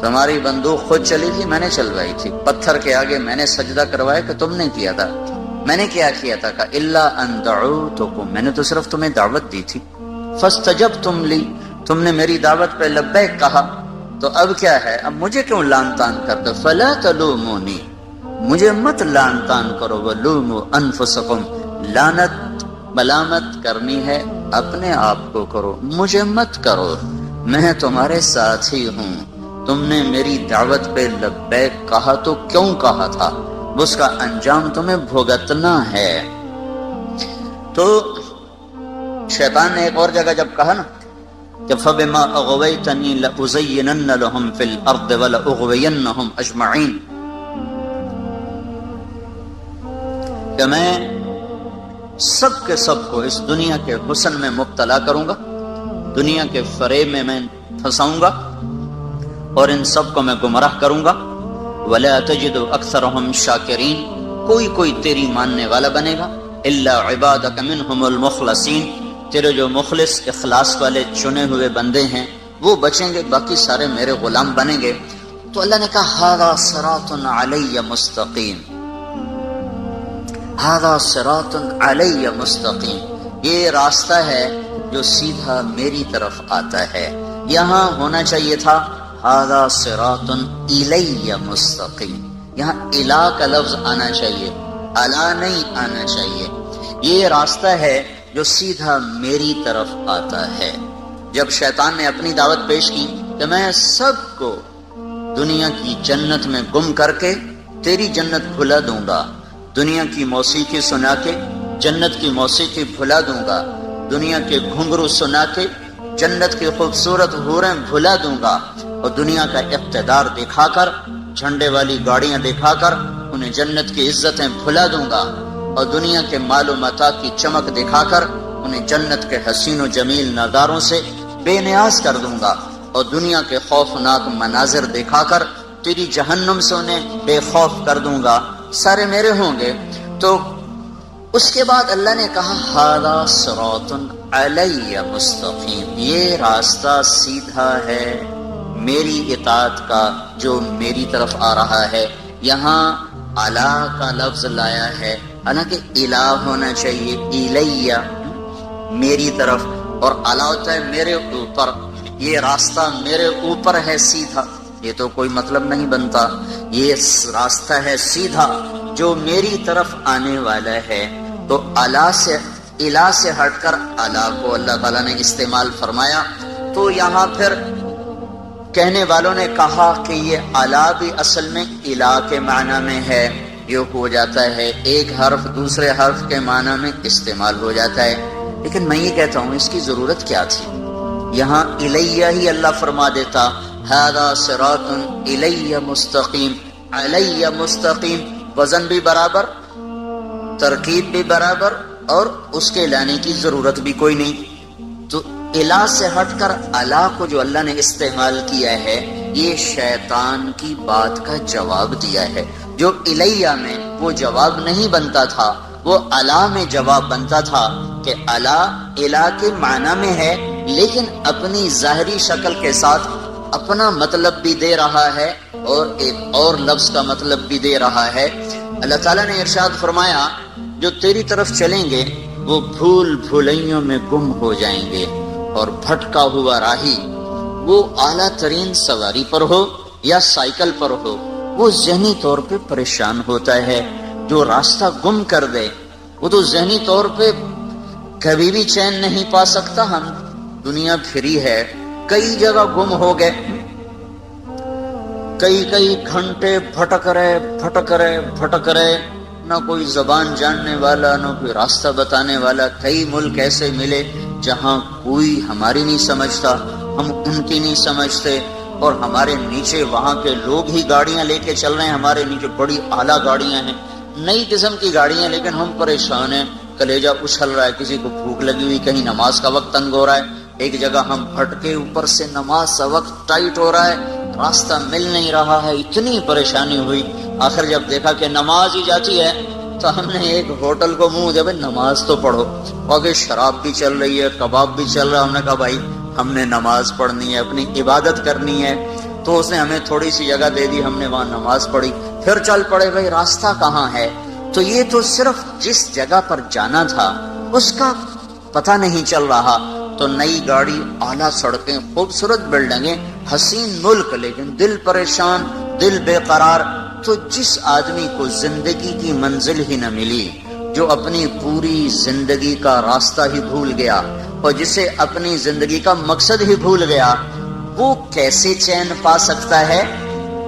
تمہاری بندوق خود چلی تھی، میں نے چلوائی تھی، پتھر کے آگے میں نے سجدہ کروایا کہ تم نے کیا تھا۔ میں نے کیا کیا تھا کہ الا ان دعوتکم، میں نے تو صرف تمہیں دعوت دی تھی، فاستجبتم لی، تم نے میری دعوت پہ لبیک کہا، تو اب کیا ہے؟ اب مجھے کیوں لان تان کرتے؟ فلا تلومونی، مجھے مت لان تان کرو، ولوموا انفسکم، لعنت ملامت کرنی ہے اپنے آپ کو کرو، مجھے مت کرو، میں تمہارے ساتھ ہی ہوں۔ تم نے میری دعوت پہ لبیک کہا تو کیوں کہا تھا؟ اس کا انجام تمہیں بھگتنا ہے۔ تو شیطان نے ایک اور جگہ جب کہا نا کہ فَبِمَا أَغْوَيْتَنِي لَأُزَيِّنَنَّ لَهُمْ فِي الْأَرْضِ وَلَأُغْوِيَنَّهُمْ أَجْمَعِينَ، کہ میں سب کے سب کو اس دنیا کے حسن میں مبتلا کروں گا، دنیا کے فریب میں پھنساؤں گا، اور ان سب کو میں گمراہ کروں گا۔ وَلَا تَجِدُ أَكْثَرَهُمْ شَاكِرِينَ، کوئی تیری ماننے والا بنے گا، إِلَّا عِبَادَكَ مِنْهُمُ الْمُخْلَصِينَ، تیرے جو مخلص اخلاص والے چنے ہوئے بندے ہیں وہ بچیں گے، باقی سارے میرے غلام بنیں گے۔ تو اللہ نے کہا هَذَا صِرَاطٌ عَلَيَّ مُسْتَقِيمٌ، هَذَا صِرَاطٌ عَلَيَّ مُسْتَقِيمٌ، یہ راستہ ہے جو سیدھا میری طرف آتا ہے۔ یہاں ہونا چاہیے تھا هَذَا صِرَاطٌ إِلَيَّ مُسْتَقِيمٌ، یہاں الہ کا لفظ آنا چاہیے، الا نہیں آنا چاہیے۔ یہ راستہ ہے جو سیدھا میری طرف آتا ہے۔ جب شیطان نے اپنی دعوت پیش کی کہ میں سب کو دنیا کی جنت میں گم کر کے تیری جنت بھلا دوں گا، دنیا کی موسیقی سنا کے جنت کی موسیقی بھلا دوں گا، دنیا کے گھنگرو سنا کے جنت کی خوبصورت حوریں بھلا دوں گا، اور دنیا کا اقتدار دکھا کر، جھنڈے والی گاڑیاں دکھا کر انہیں جنت کی عزتیں بھلا دوں گا، اور دنیا کے مال و متاع کی چمک دکھا کر انہیں جنت کے حسین و جمیل نظاروں سے بے نیاز کر دوں گا، اور دنیا کے خوفناک مناظر دکھا کر تیری جہنم سے انہیں بے خوف کر دوں گا، سارے میرے ہوں گے۔ تو اس کے بعد اللہ نے کہا هَذَا صِرَاطٌ عَلَيَّ مُسْتَقِيمٌ، یہ راستہ سیدھا ہے میری اطاعت کا جو میری طرف آ رہا ہے۔ یہاں الہ کا لفظ لایا ہے، حالانکہ الہ ہونا چاہیے الیہ، میری طرف، اور الہ ہوتا ہے میرے اوپر، یہ راستہ میرے اوپر ہے سیدھا، یہ تو کوئی مطلب نہیں بنتا۔ یہ راستہ ہے سیدھا جو میری طرف آنے والا ہے، تو الہ سے الہ سے ہٹ کر الا کو اللہ تعالیٰ نے استعمال فرمایا، تو یہاں پھر کہنے والوں نے کہا کہ یہ الا بھی اصل میں الہ کے معنی میں ہے، یہ ہو جاتا ہے ایک حرف دوسرے حرف کے معنی میں استعمال ہو جاتا ہے، لیکن میں یہ کہتا ہوں اس کی ضرورت کیا تھی؟ یہاں الیہ ہی اللہ فرما دیتا، ھذا صراط الیہ مستقیم، علیہ مستقیم، وزن بھی برابر، ترکیب بھی برابر، اور اس کے لانے کی ضرورت بھی کوئی نہیں۔ تو الہ سے ہٹ کر الا کو جو اللہ نے استعمال کیا ہے، یہ شیطان کی بات کا جواب دیا ہے۔ جو الیہ میں وہ جواب نہیں بنتا تھا، وہ الا میں جواب بنتا تھا کہ الا الہ کے معنی میں ہے، لیکن اپنی ظاہری شکل کے ساتھ اپنا مطلب بھی دے رہا ہے اور ایک اور لفظ کا مطلب بھی دے رہا ہے۔ اللہ تعالیٰ نے ارشاد فرمایا جو تیری طرف چلیں گے وہ بھول بھولائیوں میں گم ہو جائیں گے، اور بھٹکا ہوا راہی وہ اعلیٰ ترین سواری پر ہو یا سائیکل پر ہو، وہ ذہنی طور پہ پریشان ہوتا ہے۔ جو راستہ گم کر دے وہ تو ذہنی طور پہ کبھی بھی چین نہیں پا سکتا۔ ہم دنیا پھری ہے، کئی جگہ گم ہو گئے، کئی گھنٹے بھٹک رہے، نہ کوئی زبان جاننے والا، نہ کوئی راستہ بتانے والا۔ کئی ملک ایسے ملے جہاں کوئی ہماری نہیں سمجھتا، ہم ان کی نہیں سمجھتے، اور ہمارے نیچے وہاں کے لوگ ہی گاڑیاں لے کے چل رہے ہیں، ہمارے نیچے بڑی اعلیٰ گاڑیاں ہیں، نئی قسم کی گاڑیاں، لیکن ہم پریشان ہیں، کلیجہ اچھل رہا ہے، کسی کو بھوک لگی ہوئی، کہیں نماز کا وقت تنگ ہو رہا ہے، ایک جگہ ہم بھٹکے، اوپر سے نماز کا وقت ٹائٹ ہو رہا ہے، راستہ مل نہیں رہا ہے، اتنی پریشانی ہوئی۔ آخر جب دیکھا کہ نماز ہی جاتی ہے تو ہم نے ایک ہوٹل کو منہ دیا، بھائی نماز تو پڑھو، اور شراب بھی چل رہی ہے، کباب بھی چل رہا ہے، ہم نے کہا بھائی ہم نے نماز پڑھنی ہے، اپنی عبادت کرنی ہے۔ تو اس نے ہمیں تھوڑی سی جگہ دے دی، ہم نے وہاں نماز پڑھی، پھر چل پڑے بھائی راستہ کہاں ہے۔ تو یہ تو صرف جس جگہ پر جانا تھا اس کا پتہ نہیں چل رہا۔ تو نئی گاڑی، اعلیٰ سڑکیں، خوبصورت بلڈنگیں، حسین ملک، لیکن دل پریشان، دل بے قرار۔ تو جس آدمی کو زندگی کی منزل ہی نہ ملی، جو اپنی پوری زندگی کا راستہ ہی بھول گیا، اور جسے اپنی زندگی کا مقصد ہی بھول گیا، وہ کیسے چین پا سکتا ہے؟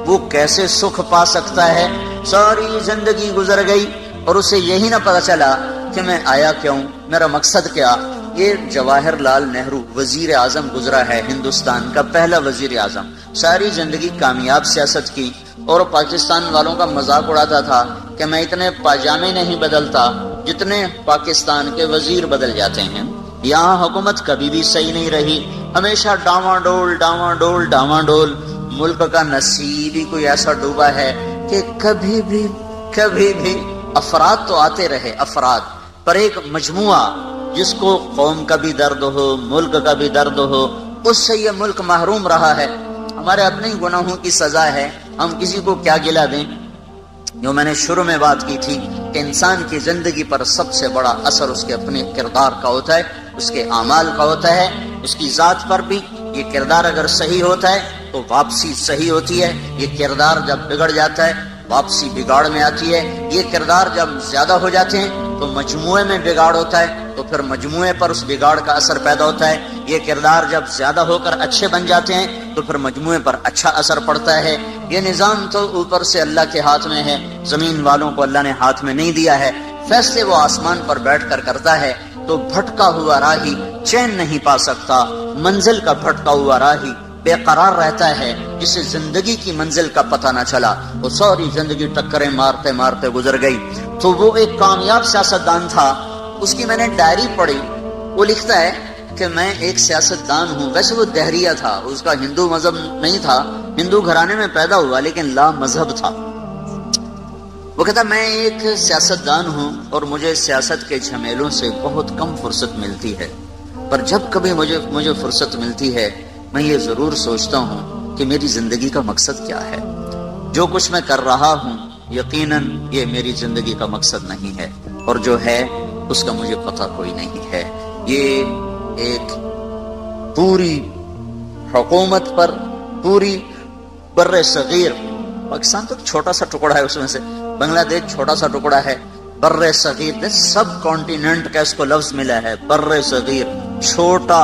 وہ کیسے سکھ پا سکتا ہے؟ ساری زندگی گزر گئی اور اسے یہی نہ پتا چلا کہ میں آیا کیوں، میرا مقصد کیا۔ یہ جواہر لال نہرو وزیر اعظم گزرا ہے، ہندوستان کا پہلا وزیر اعظم، ساری زندگی کامیاب سیاست کی، اور پاکستان والوں کا مذاق اڑاتا تھا کہ میں اتنے پاجامے نہیں بدلتا جتنے پاکستان کے وزیر بدل جاتے ہیں۔ یہاں حکومت کبھی بھی صحیح نہیں رہی، ہمیشہ ڈاواں ڈول۔ ملک کا نصیب ہی کوئی ایسا ڈوبا ہے کہ کبھی بھی افراد تو آتے رہے، افراد پر ایک مجموعہ جس کو قوم کا بھی درد ہو، ملک کا بھی درد ہو، اس سے یہ ملک محروم رہا ہے۔ ہمارے اپنے ہی گناہوں کی سزا ہے، ہم کسی کو کیا گلہ دیں۔ جو میں نے شروع میں بات کی تھی کہ انسان کی زندگی پر سب سے بڑا اثر اس کے اپنے کردار کا ہوتا ہے، اس کے اعمال کا ہوتا ہے، اس کی ذات پر بھی۔ یہ کردار اگر صحیح ہوتا ہے تو واپسی صحیح ہوتی ہے، یہ کردار جب بگڑ جاتا ہے واپسی بگاڑ میں آتی ہے، یہ کردار جب زیادہ ہو جاتے ہیں تو مجموعے میں بگاڑ ہوتا ہے، تو پھر مجموعے پر اس بگاڑ کا اثر پیدا ہوتا ہے، یہ کردار جب زیادہ ہو کر اچھے بن جاتے ہیں تو پھر مجموعے پر اچھا اثر پڑتا ہے۔ یہ نظام تو اوپر سے اللہ کے ہاتھ میں ہے، زمین والوں کو اللہ نے ہاتھ میں نہیں دیا ہے، فیصلے وہ آسمان پر بیٹھ کر کرتا ہے۔ تو بھٹکا ہوا راہی چین نہیں پا سکتا، منزل کا بھٹکا ہوا راہی بے قرار رہتا ہے، جسے زندگی کی منزل کا پتہ نہ چلا، وہ ساری زندگی ٹکریں مارتے مارتے گزر گئی۔ تو وہ ایک کامیاب سیاستدان تھا، اس کی میں نے ڈائری پڑھی، وہ لکھتا ہے کہ میں ایک سیاستدان ہوں، ویسے وہ دہریہ تھا، اس کا ہندو مذہب نہیں تھا، ہندو گھرانے میں پیدا ہوا لیکن لا مذہب تھا۔ وہ کہتا میں ایک سیاستدان ہوں اور مجھے سیاست کے جھمیلوں سے بہت کم فرصت ملتی ہے، پر جب کبھی مجھے فرصت ملتی ہے میں یہ ضرور سوچتا ہوں کہ میری زندگی کا مقصد کیا ہے۔ جو کچھ میں کر رہا ہوں یقیناً یہ میری زندگی کا مقصد نہیں ہے، اور جو ہے اس کا مجھے پتہ کوئی نہیں ہے۔ یہ ایک پوری حکومت پر، پوری بر صغیر، پاکستان تو چھوٹا سا ٹکڑا ہے، اس میں سے بنگلہ دیش چھوٹا سا ٹکڑا ہے، بر صغیر، سب کانٹیننٹ کا اس کو لفظ ملا ہے، بر صغیر، چھوٹا،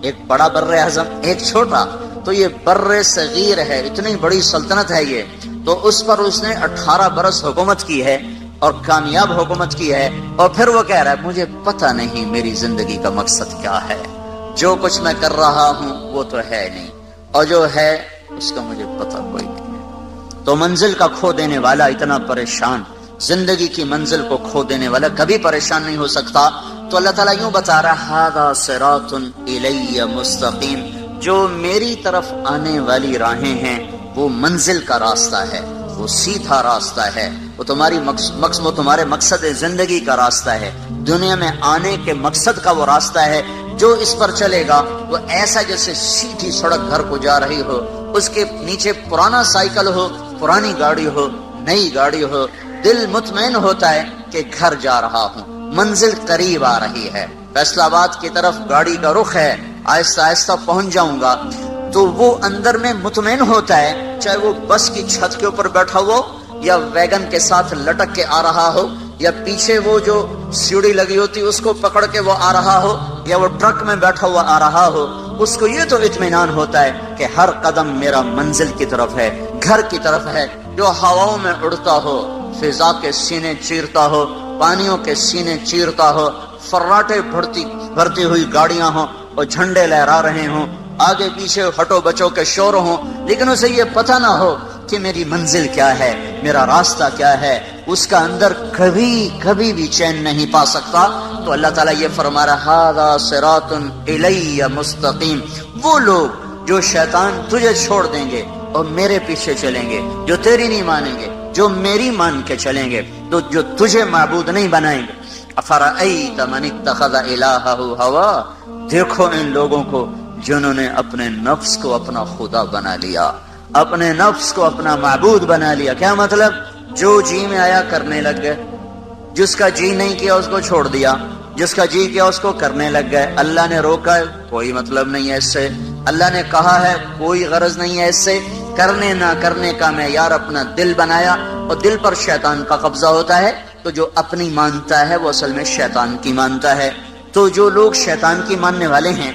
ایک بڑا بر اعظم، ایک چھوٹا، تو یہ بر صغیر ہے، اتنی بڑی سلطنت ہے یہ، تو اس پر اس نے 18 برس حکومت کی ہے اور کامیاب حکومت کی ہے، اور پھر وہ کہہ رہا ہے مجھے پتہ نہیں میری زندگی کا مقصد کیا ہے، جو کچھ میں کر رہا ہوں وہ تو ہے نہیں، اور جو ہے اس کا مجھے پتہ کوئی نہیں۔ تو منزل کا کھو دینے والا اتنا پریشان، زندگی کی منزل کو کھو دینے والا کبھی پریشان نہیں ہو سکتا۔ تو اللہ تعالیٰ یوں بتا رہا ہے ھذا صراط الی مستقیم، جو میری طرف آنے والی راہیں ہیں وہ منزل کا راستہ ہے، وہ سیدھا راستہ ہے، وہ تمہارے مقصد زندگی کا راستہ ہے، دنیا میں آنے کے مقصد کا وہ راستہ ہے۔ جو اس پر چلے گا وہ ایسا جیسے سیدھی سڑک گھر کو جا رہی ہو، اس کے نیچے پرانا سائیکل ہو، پرانی گاڑی ہو، نئی گاڑی ہو، دل مطمئن ہوتا ہے کہ گھر جا رہا ہوں، منزل قریب آ رہی ہے، فیصل آباد کی طرف گاڑی کا رخ ہے، آہستہ آہستہ پہنچ جاؤں گا، تو وہ اندر میں مطمئن ہوتا ہے، چاہے وہ بس کی چھت کے اوپر بیٹھا ہو یا ویگن کے ساتھ لٹک کے آ رہا ہو، یا پیچھے وہ جو سیڑھی لگی ہوتی اس کو پکڑ کے وہ آ رہا ہو، یا وہ ٹرک میں بیٹھا ہوا آ رہا ہو، اس کو یہ تو اطمینان ہوتا ہے کہ ہر قدم میرا منزل کی طرف ہے، گھر کی طرف ہے۔ جو ہواؤں میں اڑتا ہو، فضا کے سینے چیرتا ہو، پانیوں کے سینے چیرتا ہو، فراٹے بھرتی ہوئی گاڑیاں ہوں اور جھنڈے لہرا رہے ہوں، آگے پیچھے ہٹو بچوں کے شور ہوں، لیکن اسے یہ پتہ نہ ہو کہ میری منزل کیا ہے، میرا راستہ کیا ہے، اس کا اندر کبھی بھی چین نہیں پا سکتا۔ تو اللہ تعالیٰ یہ فرما رہا ھذا صراط الی مستقیم، وہ لوگ جو شیطان تجھے چھوڑ دیں گے اور میرے پیچھے چلیں گے، جو تیری نہیں مانیں گے، جو میری مان کے چلیں گے، تو جو تجھے معبود نہیں بنائیں گے۔ افرأیت من اتخذ الہہ ہوا، دیکھو ان لوگوں کو جنہوں نے اپنے نفس کو اپنا خدا بنا لیا، اپنے نفس کو اپنا معبود بنا لیا۔ کیا مطلب؟ جو جی میں آیا کرنے لگ گئے، جس کا جی نہیں کیا اس کو چھوڑ دیا، جس کا جی کیا اس کو کرنے لگ گئے۔ اللہ نے روکا ہے، کوئی مطلب نہیں ہے اس سے، اللہ نے کہا ہے، کوئی غرض نہیں ہے اس سے، کرنے نہ کرنے کا معیار اپنا دل بنایا، اور دل پر شیطان کا قبضہ ہوتا ہے، تو جو اپنی مانتا ہے وہ اصل میں شیطان کی مانتا ہے۔ تو جو لوگ شیطان کی ماننے والے ہیں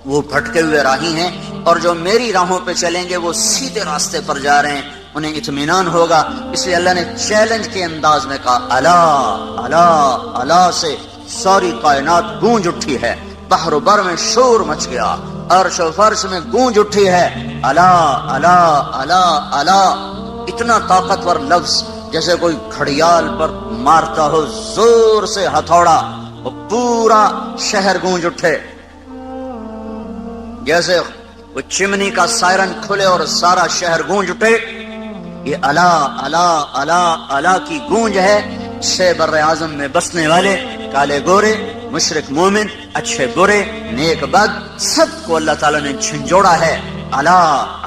وہ بھٹکے ہوئے راہی ہیں، اور جو میری راہوں پہ چلیں گے وہ سیدھے راستے پر جا رہے ہیں، انہیں اطمینان ہوگا۔ اس لیے اللہ نے چیلنج کے انداز میں کہا الا الا الا سے ساری کائنات گونج اٹھی ہے، بحر و بر میں شور مچ گیا، عرش و فرش میں گونج اٹھی ہے، الا الا الا الا، اتنا طاقتور لفظ جیسے کوئی گھڑیال پر مارتا ہو زور سے ہتھوڑا، وہ پورا شہر گونج اٹھے، جیسے وہ چمنی کا سائرن کھلے اور سارا شہر گونج اٹھے۔ یہ الا الا الا الا کی گونج ہے۔ چھ بر اعظم میں بسنے والے، کالے گورے، مشرق مومن، اچھے برے، نیک بد، سب کو اللہ تعالیٰ نے جھنجھوڑا ہے۔ الا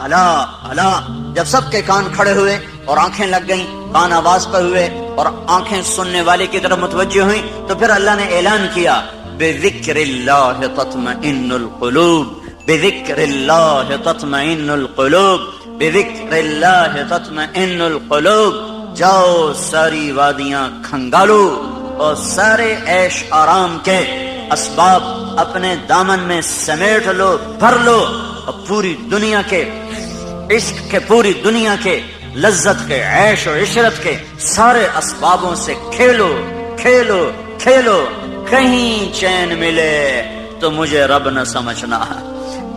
الا الا، جب سب کے کان کھڑے ہوئے اور آنکھیں لگ گئیں، کان آواز پر ہوئے اور آنکھیں سننے والے کی طرف متوجہ ہوئیں، تو پھر اللہ نے اعلان کیا بذکر اللہ تطمئن القلوب، بذکر اللہ تطمئن القلوب، بذکر اللہ تطمئن القلوب۔ جاؤ ساری وادیاں کھنگالو اور سارے عیش آرام کے اسباب اپنے دامن میں سمیٹ لو، بھر لو، اور پوری دنیا کے عشق کے، پوری دنیا کے لذت کے، عیش و عشرت کے سارے اسبابوں سے کھیلو کھیلو کھیلو۔ کہیں چین ملے تو مجھے رب نہ سمجھنا،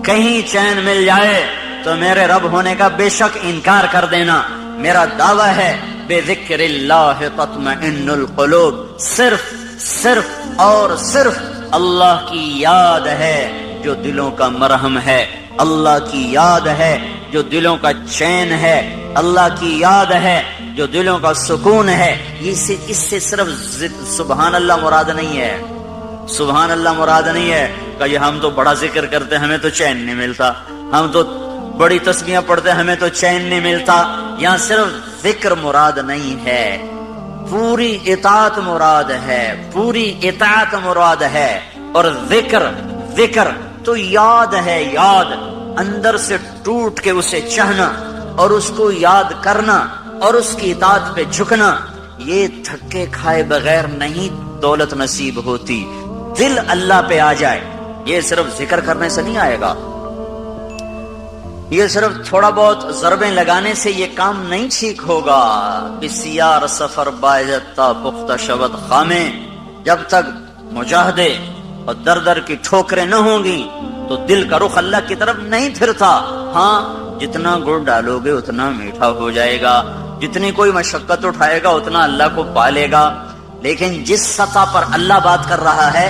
کہیں چین مل جائے تو میرے رب ہونے کا بے شک انکار کر دینا۔ میرا دعویٰ ہے بذکر اللہ تطمئن القلوب، صرف اور صرف اللہ کی یاد ہے جو دلوں کا مرہم ہے، اللہ کی یاد ہے جو دلوں کا چین ہے، اللہ کی یاد ہے جو دلوں کا سکون ہے۔ اس سے صرف سبحان اللہ مراد نہیں ہے، سبحان اللہ مراد نہیں ہے کہ یہ ہم تو بڑا ذکر کرتے ہمیں تو چین نہیں ملتا، ہم تو بڑی تسبیحاں پڑھتے ہمیں تو چین نہیں ملتا۔ یہاں صرف ذکر مراد نہیں ہے، پوری اطاعت مراد ہے، پوری اطاعت مراد ہے۔ اور ذکر تو یاد ہے، یاد اندر سے ٹوٹ کے اسے چاہنا اور اس کو یاد کرنا اور اس کی اطاعت پہ جھکنا، یہ دھکے کھائے بغیر نہیں دولت نصیب ہوتی، دل اللہ پہ آ جائے۔ یہ صرف ذکر کرنے سے نہیں آئے گا، یہ صرف تھوڑا بہت ضربیں لگانے سے یہ کام نہیں ٹھیک ہوگا۔ بسیار سفر باعزتا پختہ شود خامے، جب تک مجاہدے اور در در کی ٹھوکریں نہ ہوں گی تو دل کا رخ اللہ کی طرف نہیں پھرتا۔ ہاں جتنا گڑ ڈالو گے اتنا میٹھا ہو جائے گا، جتنی کوئی مشقت اٹھائے گا اتنا اللہ کو پالے گا، لیکن جس سطح پر اللہ بات کر رہا ہے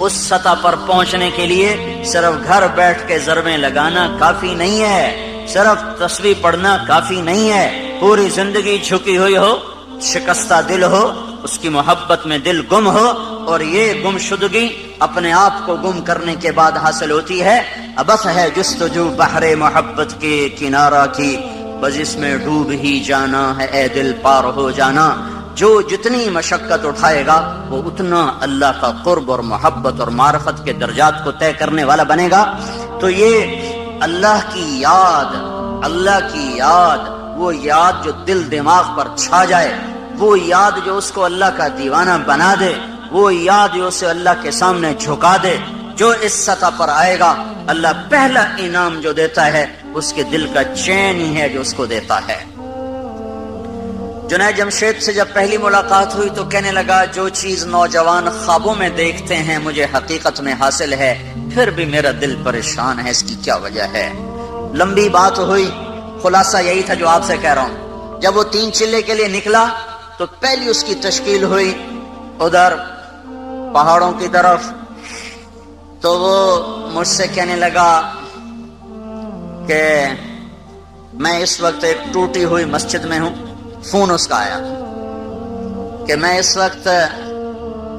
اس سطح پر پہنچنے کے لیے صرف گھر بیٹھ کے ضربیں لگانا کافی نہیں ہے، صرف تسبیح پڑھنا کافی نہیں ہے، پوری زندگی جھکی ہوئی ہو، شکستہ دل ہو، اس کی محبت میں دل گم ہو، اور یہ گم شدگی اپنے آپ کو گم کرنے کے بعد حاصل ہوتی ہے۔ ابس ہے جستجو بحر محبت کے کنارہ کی، بس اس میں ڈوب ہی جانا ہے اے دل پار ہو جانا۔ جو جتنی مشقت اٹھائے گا وہ اتنا اللہ کا قرب اور محبت اور معرفت کے درجات کو طے کرنے والا بنے گا۔ تو یہ اللہ کی یاد، اللہ کی یاد، وہ یاد جو دل دماغ پر چھا جائے، وہ یاد جو اس کو اللہ کا دیوانہ بنا دے، وہ یاد جو اسے اللہ کے سامنے جھکا دے، جو اس سطح پر آئے گا اللہ پہلا انعام جو دیتا ہے اس کے دل کا چین ہی ہے جو اس کو دیتا ہے۔ جنید جمشید سے جب پہلی ملاقات ہوئی تو کہنے لگا جو چیز نوجوان خوابوں میں دیکھتے ہیں مجھے حقیقت میں حاصل ہے، پھر بھی میرا دل پریشان ہے، اس کی کیا وجہ ہے؟ لمبی بات ہوئی، خلاصہ یہی تھا جو آپ سے کہہ رہا ہوں۔ جب وہ 3 چلے کے لیے نکلا تو پہلی اس کی تشکیل ہوئی ادھر پہاڑوں کی طرف، تو وہ مجھ سے کہنے لگا کہ میں اس وقت ایک ٹوٹی ہوئی مسجد میں ہوں۔ فون اس کا آیا کہ میں اس وقت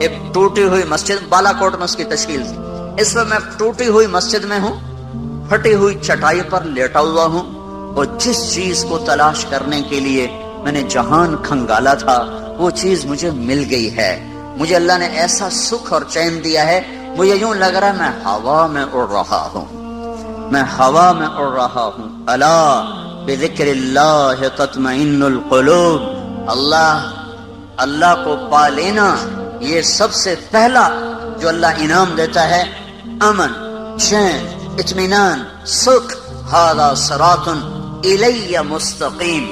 ایک ٹوٹی ہوئی مسجد، بالا کوٹ میں اس کی تشکیل تھی، اس وقت میں ٹوٹی ہوئی مسجد میں ہوں، پھٹی ہوئی چٹائی پر لیٹا ہوا ہوں، اور جس چیز کو تلاش کرنے کے لیے میں نے جہان کھنگالا تھا وہ چیز مجھے مل گئی ہے۔ مجھے اللہ نے ایسا سکھ اور چین دیا ہے، مجھے یوں لگ رہا ہے میں ہوا میں اڑ رہا ہوں، میں ہوا میں اڑ رہا ہوں۔ الا بذکر اللہ تطمئن القلوب، اللہ کو پا لینا یہ سب سے پہلا جو اللہ انعام دیتا ہے، امن، چین، اطمینان، سکھ۔ ھذا صراط الی مستقیم۔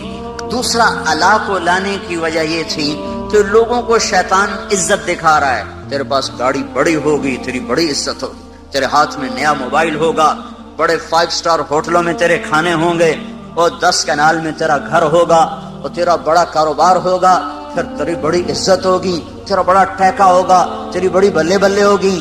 دوسرا اللہ کو لانے کی وجہ یہ تھی کہ لوگوں کو شیطان عزت دکھا رہا ہے، تیرے پاس گاڑی بڑی ہوگی تیری بڑی عزت ہوگی، تیرے ہاتھ میں نیا موبائل ہوگا، بڑے 5 سٹار ہوٹلوں میں تیرے کھانے ہوں گے، اور 10 کنال میں تیرا گھر ہوگا، اور تیرا بڑا کاروبار ہوگا، پھر تیری بڑی عزت ہوگی، تیرا بڑا ٹیکا ہوگا، تیری بڑی بلے بلے ہوگی۔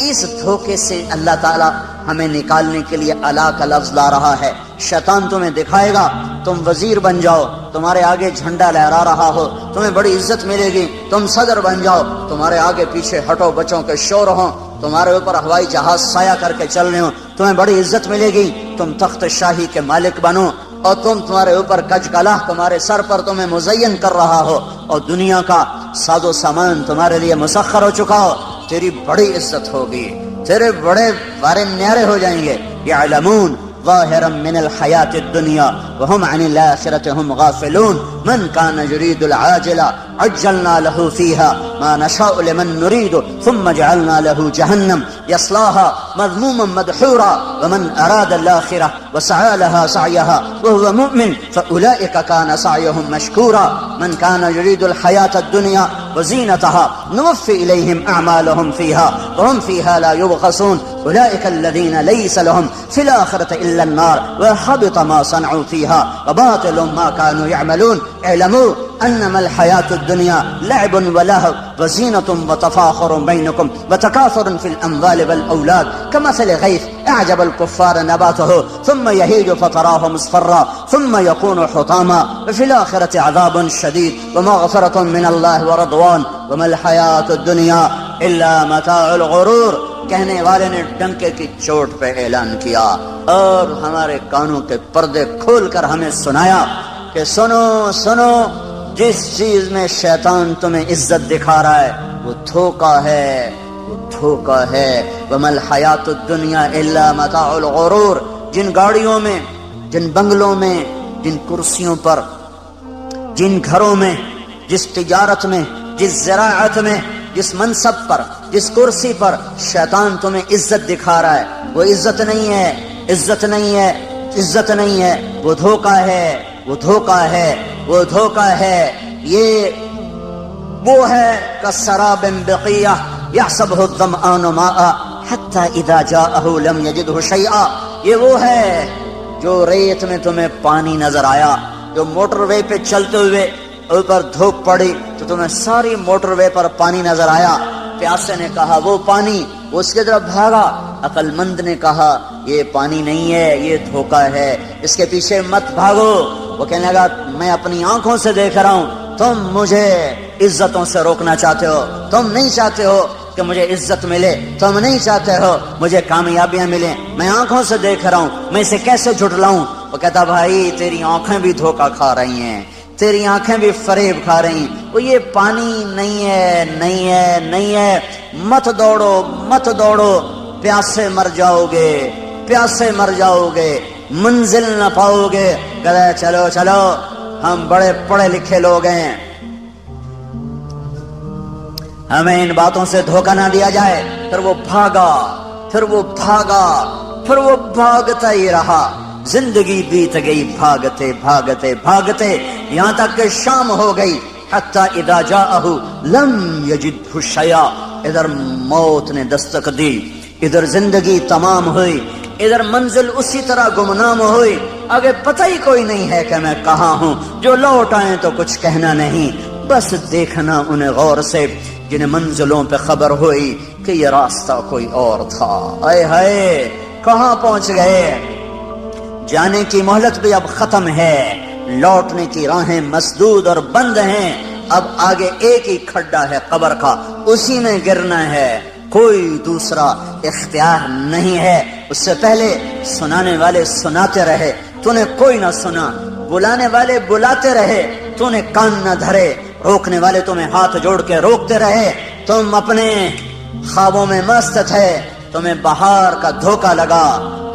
اس دھوکے سے اللہ تعالیٰ ہمیں نکالنے کے لیے اللہ کا لفظ لا رہا ہے۔ شیطان تمہیں دکھائے گا تم وزیر بن جاؤ، تمہارے آگے جھنڈا لہرا رہا ہو، تمہیں بڑی عزت ملے گی، تم صدر بن جاؤ، تمہارے آگے پیچھے ہٹو بچوں کے شور ہوں، تمہارے اوپر ہوائی جہاز سایہ کر کے چل رہے ہوں، تمہیں بڑی عزت ملے گی، تم تخت شاہی کے مالک بنو، اور تمہارے اوپر کج کلا تمہارے سر پر تمہیں مزین کر رہا ہو، اور دنیا کا ساز و سامان تمہارے لیے مسخر ہو چکا ہو، تیری بڑی عزت ہوگی، تیرے بڑے بارے نیارے ہو جائیں گے۔ یعلمون ظاہرا من الحیات الدنیا وهم عن الآخرة هم غافلون من كان يريد العاجلة عجلنا له فيها ما نشاء لمن نريد ثم جعلنا له جهنم يصلاها مذموما مدحورا ومن أراد الآخرة وسعى لها سعيها وهو مؤمن فأولئك كان سعيهم مشكورا من كان يريد الحياة الدنيا وزينتها نوفي إليهم أعمالهم فيها وهم فيها لا يبخسون أولئك الذين ليس لهم في الآخرة إلا النار وحبط ما صنعوا فيها وباطل ما كانوا يعملون اعلموا أنما الحياة الدنيا لعب ولهو وزينة وتفاخر بينكم وتكاثر في الأموال والأولاد كمثل غيث أعجب الكفار نباته ثم يهيج فتراه مصفرا ثم يكون حطاما وفي الآخرة عذاب شديد ومغفرة من الله ورضوان وما الحياة الدنيا إلا متاع الغرور۔ کہنے والے نے ڈنکے کی چوٹ پہ اعلان کیا اور ہمارے کانوں کے پردے کھول کر ہمیں سنایا کہ سنو سنو، جس چیز میں شیطان تمہیں عزت دکھا رہا ہے وہ دھوکا ہے، وہ دھوکا ہے۔ وما الحیات الدنیا الا متاع الغرور۔ جن گاڑیوں میں، جن بنگلوں میں، جن کرسیوں پر، جن گھروں میں، جس تجارت میں، جس زراعت میں، جس منصب پر، جس کرسی پر شیطان تمہیں عزت دکھا رہا ہے، وہ عزت نہیں ہے، عزت نہیں ہے، عزت نہیں ہے، وہ دھوکہ ہے، وہ دھوکہ ہے، وہ دھوکہ ہے۔ یہ وہ ہے کسراب بقیہ یحسبہ الظمآن ماء حتی اذا جاءہ لم یجدہ شیئا۔ یہ وہ ہے جو ریت میں تمہیں پانی نظر آیا، جو موٹر وے پہ چلتے ہوئے اوپر دھوپ پڑی تو تمہیں ساری موٹر وے پر پانی نظر آیا، پیاسے نے کہا وہ پانی، وہ اس کے طرف بھاگا، عقل مند نے کہا یہ پانی نہیں ہے، یہ دھوکہ ہے، اس کے پیچھے مت بھاگو۔ وہ کہنے لگا میں اپنی آنکھوں سے دیکھ رہا ہوں، تم مجھے عزتوں سے روکنا چاہتے ہو، تم نہیں چاہتے ہو کہ مجھے عزت ملے، تم نہیں چاہتے ہو مجھے کامیابیاں ملیں، میں آنکھوں سے دیکھ رہا ہوں، میں اسے کیسے جھٹلاؤں؟ وہ کہتا بھائی تیری آنکھیں بھی دھوکہ کھا رہی ہیں، تیری آنکھیں بھی فریب کھا رہی ہیں، وہ یہ پانی نہیں ہے، نہیں ہے، نہیں ہے، مت دوڑو، مت دوڑو، پیاسے مر جاؤ گے، پیاسے مر جاؤ گے، منزل نہ پاؤ گے۔ کہتا چلو چلو ہم بڑے پڑھے لکھے لوگ ہیں، ہمیں ان باتوں سے دھوکہ نہ دیا جائے۔ پھر وہ بھاگا، پھر وہ بھاگا، پھر وہ بھاگتا ہی رہا، زندگی بیت گئی بھاگتے بھاگتے بھاگتے، یہاں تک کہ شام ہو گئی۔ حتی اذا جاءہ لم یجدہ شیئا، ادھر موت نے دستک دی، ادھر زندگی تمام ہوئی، ادھر منزل اسی طرح گمنام ہوئی، آگے پتہ ہی کوئی نہیں ہے کہ میں کہاں ہوں، جو لوٹ آئیں تو کچھ کہنا نہیں، بس دیکھنا انہیں غور سے جنہیں منزلوں پہ خبر ہوئی کہ یہ راستہ کوئی اور تھا۔ اے ہائے کہاں پہنچ گئے؟ جانے کی مہلت بھی اب ختم ہے، لوٹنے کی راہیں مسدود اور بند ہیں، اب آگے ایک ہی کھڈا ہے قبر کا، اسی میں گرنا ہے، کوئی دوسرا اختیار نہیں ہے۔ اس سے پہلے سنانے والے سناتے رہے، تو نے کوئی نہ سنا، بلانے والے بلاتے رہے، تو نے کان نہ دھرے، روکنے والے تمہیں ہاتھ جوڑ کے روکتے رہے، تم اپنے خوابوں میں مست تھے، تمہیں بہار کا دھوکہ لگا،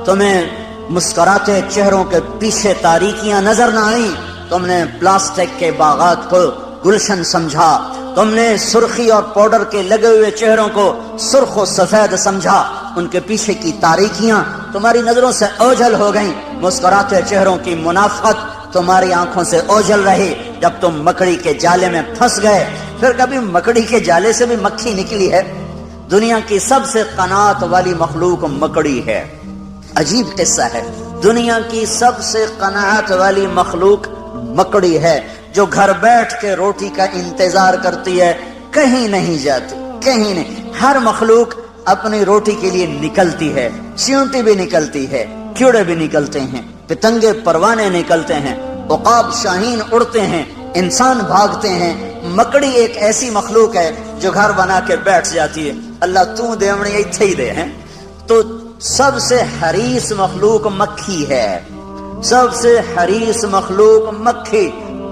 تمہیں مسکراتے چہروں کے پیچھے تاریکیاں نظر نہ آئیں، تم نے پلاسٹک کے باغات کو گلشن سمجھا، تم نے سرخی اور پاؤڈر کے لگے ہوئے چہروں کو سرخ و سفید سمجھا، ان کے پیچھے کی تاریکیاں تمہاری نظروں سے اوجھل ہو گئیں، مسکراتے چہروں کی منافقت تمہاری آنکھوں سے اوجھل رہی جب تم مکڑی کے جالے میں پھنس گئے۔ پھر کبھی مکڑی کے جالے سے بھی مکھی نکلی ہے؟ دنیا کی سب سے قناعت والی مخلوق مکڑی ہے، عجیب قصہ ہے، دنیا کی سب سے قناعت والی مخلوق مکڑی ہے، جو گھر بیٹھ کے روٹی کا انتظار کرتی ہے، کہیں نہیں جاتی، کہیں نہیں۔ ہر مخلوق اپنی روٹی کے لیے نکلتی ہے، چیونٹی بھی نکلتی ہے، کیڑے بھی نکلتے ہیں، پتنگے پروانے نکلتے ہیں، عقاب شاہین اڑتے ہیں، انسان بھاگتے ہیں، مکڑی ایک ایسی مخلوق ہے جو گھر بنا کے بیٹھ جاتی ہے، اللہ تو دیوڑی ایتھے ہی دے ہیں۔ تو سب سے حریص مخلوق مکھی ہے، سب سے حریص مخلوق مکھی،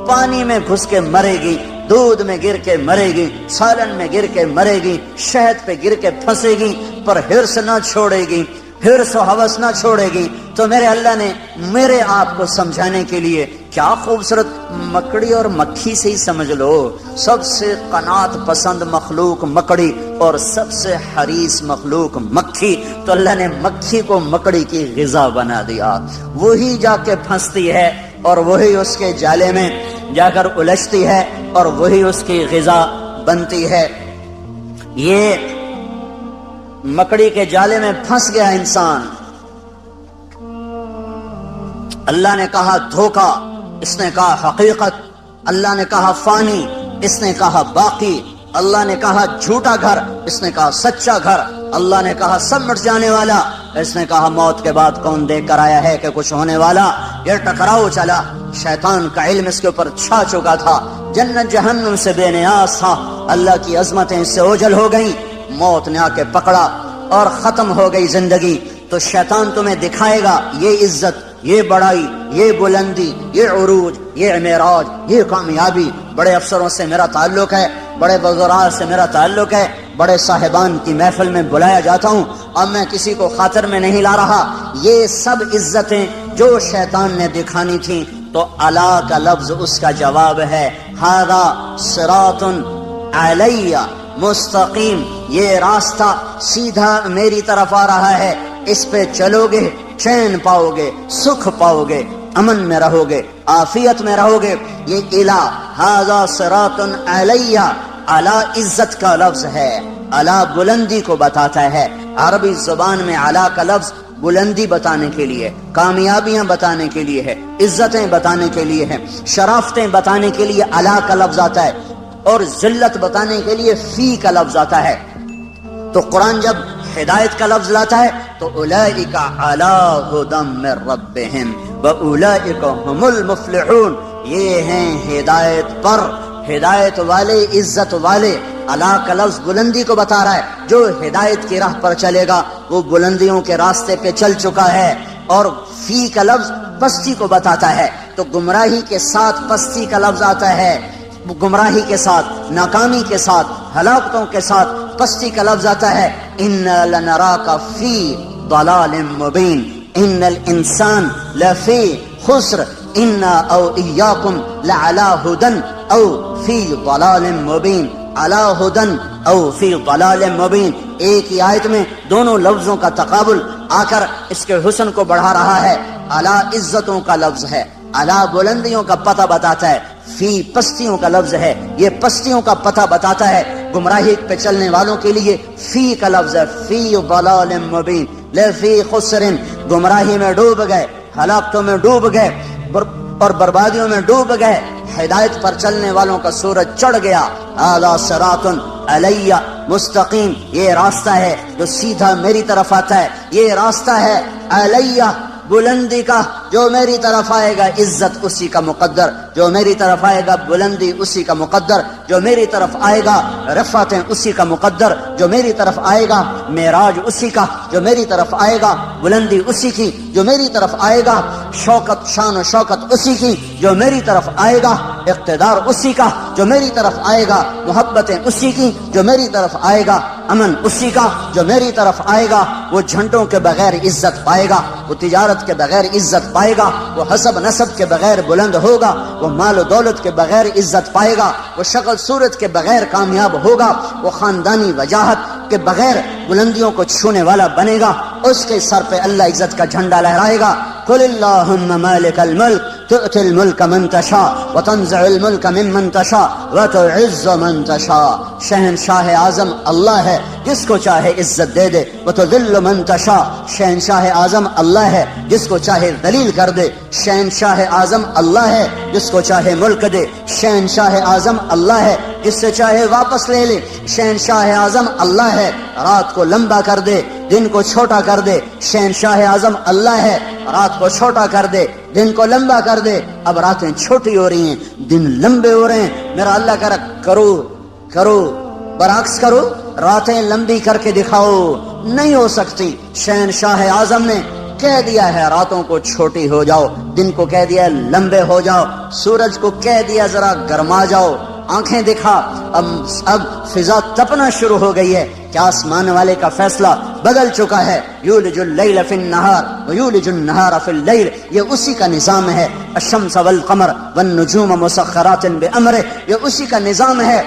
پانی میں گھس کے مرے گی، دودھ میں گر کے مرے گی، سالن میں گر کے مرے گی، شہد پہ گر کے پھنسے گی، پر ہرس نہ چھوڑے گی، ہرس و ہوس نہ چھوڑے گی۔ تو میرے اللہ نے میرے آپ کو سمجھانے کے لیے کیا خوبصورت، مکڑی اور مکھی سے ہی سمجھ لو، سب سے قناعت پسند مخلوق مکڑی اور سب سے حریص مخلوق مکھی، تو اللہ نے مکھی کو مکڑی کی غذا بنا دیا، وہی جا کے پھنستی ہے اور وہی اس کے جالے میں جا کر الجھتی ہے اور وہی اس کی غذا بنتی ہے۔ یہ مکڑی کے جالے میں پھنس گیا انسان، اللہ نے کہا دھوکا، اس نے کہا حقیقت، اللہ نے کہا فانی، اس نے کہا باقی، اللہ نے کہا جھوٹا گھر، اس نے کہا سچا گھر، اللہ نے کہا سب مٹ جانے والا، اس نے کہا موت کے بعد کون دیکھ کر آیا ہے کہ کچھ ہونے والا۔ یہ ٹکراؤ چلا، شیطان کا علم اس کے اوپر چھا چکا تھا، جنت جہنم سے بے نیاز تھا، اللہ کی عظمتیں اس سے اوجھل ہو گئیں، موت نے آ کے پکڑا اور ختم ہو گئی زندگی۔ تو شیطان تمہیں دکھائے گا یہ عزت، یہ بڑائی، یہ بلندی، یہ عروج، یہ معراج، یہ کامیابی، بڑے افسروں سے میرا تعلق ہے، بڑے وزراء سے میرا تعلق ہے، بڑے صاحبان کی محفل میں بلایا جاتا ہوں، اب میں کسی کو خاطر میں نہیں لا رہا۔ یہ سب عزتیں جو شیطان نے دکھانی تھیں تو الا کا لفظ اس کا جواب ہے. ھذا صراط علیہ مستقیم، یہ راستہ سیدھا میری طرف آ رہا ہے، اس پہ چلو گے چین پاؤ گے، سکھ پاؤ گے، امن میں رہو گے، عافیت میں رہو گے. یہ الہ ھذا صراط علیہ، اعلی عزت کا لفظ ہے، اعلی بلندی کو بتاتا ہے. عربی زبان میں اعلی کا لفظ بلندی بتانے کے لیے، کامیابیاں بتانے کے لیے ہے، عزتیں بتانے کے لیے ہے، شرافتیں بتانے کے لیے اعلی کا لفظ آتا ہے، اور ذلت بتانے کے لیے فی کا لفظ آتا ہے. تو قرآن جب ہدایت کا لفظ لاتا ہے تو اولئک علی ھدی من ربہم واولئک ھم المفلحون، یہ ہیں ہدایت پر، ہدایت والے، عزت والے. اللہ کا لفظ بلندی کو بتا رہا ہے، جو ہدایت کی راہ پر چلے گا وہ بلندیوں کے راستے پہ چل چکا ہے. اور فی کا لفظ پستی کو بتاتا ہے، تو گمراہی کے ساتھ پستی کا لفظ آتا ہے، گمراہی کے ساتھ، ناکامی کے ساتھ، ہلاکتوں کے ساتھ پستی کا لفظ آتا ہے. اِنَّا لَنَرَاكَ فِي ضَلَالٍ مُبِينٍ إِنَّ الْإِنسَانَ لَفِي خُسْرٍ إِنَّا أَوْ إِيَّاكُمْ لَعَلَىٰ هُدًى أَوْ فِي ضَلَالٍ مُبِينٍ عَلَىٰ هُدًى أَوْ فِي ضَلَالٍ مُبِينٍ. ایک ہی آیت میں دونوں لفظوں کا تقابل آ کر اس کے حسن کو بڑھا رہا ہے. اعلیٰ عزتوں کا لفظ ہے، اعلیٰ بلندیوں کا پتہ بتاتا ہے. فی پستیوں کا لفظ ہے، یہ پستیوں کا پتہ بتاتا ہے. گمراہی پہ چلنے والوں کے لیے فی کا لفظ ہے، فی ضلال مبین لفی خسر، گمراہی میں ڈوب گئے، ہلاکتوں میں ڈوب گئے اور بربادیوں میں ڈوب گئے. ہدایت پر چلنے والوں کا سورج چڑھ گیا. ھذا صراط علیہ مستقیم، یہ راستہ ہے جو سیدھا میری طرف آتا ہے، یہ راستہ ہے علیہ بلندی کا، جو میری طرف آئے گا عزت اسی کا مقدر، جو میری طرف آئے گا بلندی اسی کا مقدر، جو میری طرف آئے گا رفعتیں اسی کا مقدر، جو میری طرف آئے گا معراج اسی کا، جو میری طرف آئے گا بلندی اسی کی، جو میری طرف آئے گا شوکت، شان و شوکت اسی کی، جو میری طرف آئے گا اقتدار اسی کا، جو میری طرف آئے گا محبتیں اسی کی، جو میری طرف آئے گا امن اسی کا، جو میری طرف آئے گا وہ جھنڈوں کے بغیر عزت پائے گا، وہ تجارت کے بغیر عزت پائے گا، وہ حسب نسب کے بغیر بلند ہوگا، وہ مال و دولت کے بغیر عزت پائے گا، وہ شکل صورت کے بغیر کامیاب ہوگا، وہ خاندانی وجاہت کے بغیر بلندیوں کو چھونے والا بنے گا. اس کے سر پہ اللہ عزت کا جھنڈا لہرائے گا. قل اللہم مالک الملک تؤتی الملک من تشاء وتنزع الملک ممن تشاء وتعز من تشاء. شہنشاہ اعظم اللہ ہے، جس کو چاہے عزت دے دے. وتذل من تشاء، شہنشاہ اعظم اللہ ہے، جس کو چاہے ذلیل کر دے. شہنشاہ اعظم اللہ ہے، جس کو چاہے ملک دے. شہنشاہ اعظم اللہ ہے، جس سے چاہے واپس لے لے. شہنشاہ اعظم اللہ ہے، رات کو لمبا کر دے، دن کو چھوٹا کر دے. شہنشاہ اعظم اللہ ہے، رات کو چھوٹا کر دے، دن کو لمبا کر دے. اب راتیں چھوٹی ہو رہی ہیں، دن لمبے ہو رہے ہیں. میرا اللہ کہہ رہا کرو برعکس کرو، راتیں لمبی کر کے دکھاؤ. نہیں ہو سکتی. شہنشاہ اعظم نے کہہ دیا ہے راتوں کو چھوٹی ہو جاؤ، دن کو کہہ دیا لمبے ہو جاؤ، سورج کو کہہ دیا ذرا گرما جاؤ، آنکھیں دکھا. اب فضا تپنا شروع ہو گئی ہے کہ آسمان والے کا فیصلہ بدل چکا ہے. یولج اللیل فی النہار ویولج النہار فی اللیل، یہ اسی کا نظام ہے. الشمس والقمر والنجوم مسخرات بامرہ، یہ اسی کا نظام ہے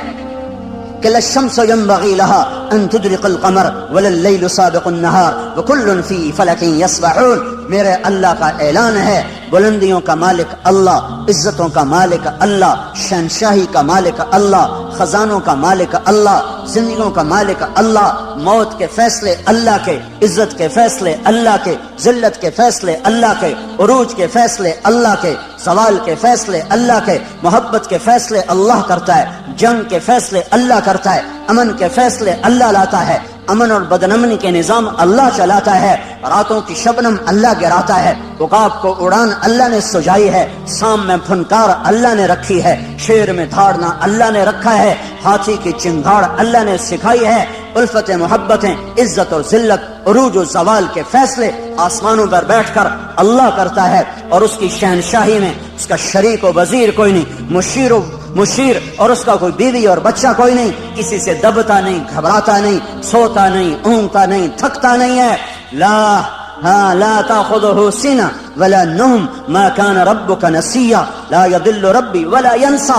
کہ لا الشمس ينبغي لها ان تدرك القمر ولا الليل سابق النهار وكل في فلك يسبحون. میرے اللہ کا اعلان ہے، بلندیوں کا مالک اللہ، عزتوں کا مالک اللہ، شہنشاہی کا مالک اللہ، خزانوں کا مالک اللہ، زندگیوں کا مالک اللہ. موت کے فیصلے اللہ کے، عزت کے فیصلے اللہ کے، ذلت کے فیصلے اللہ کے، عروج کے فیصلے اللہ کے، زوال کے فیصلے اللہ کے، محبت کے فیصلے اللہ کرتا ہے، جنگ کے فیصلے اللہ کرتا ہے، امن کے فیصلے اللہ لاتا ہے، امن اور بدنمنی کے نظام اللہ چلاتا ہے. راتوں کی شبنم اللہ گراتا ہے، عقاب کو اڑان اللہ نے سجائی ہے، سام میں پھنکار اللہ نے رکھی ہے، شیر میں دھاڑنا اللہ نے رکھا ہے، ہاتھی کی چنگھاڑ اللہ نے سکھائی ہے. الفت محبتیں، عزت اور ذلت، عروج و زوال کے فیصلے آسمانوں پر بیٹھ کر اللہ کرتا ہے. اور اس کی شہنشاہی میں اس کا شریک و وزیر کوئی نہیں، مشیر اور اس کا کوئی بیوی اور بچہ کوئی نہیں. کسی سے دبتا نہیں، گھبراتا نہیں، سوتا نہیں، اونگتا نہیں، تھکتا نہیں ہے. لا لا تأخذه سنة ولا نوم ما كان ربك نسيا لا يضل ربي ولا ينسى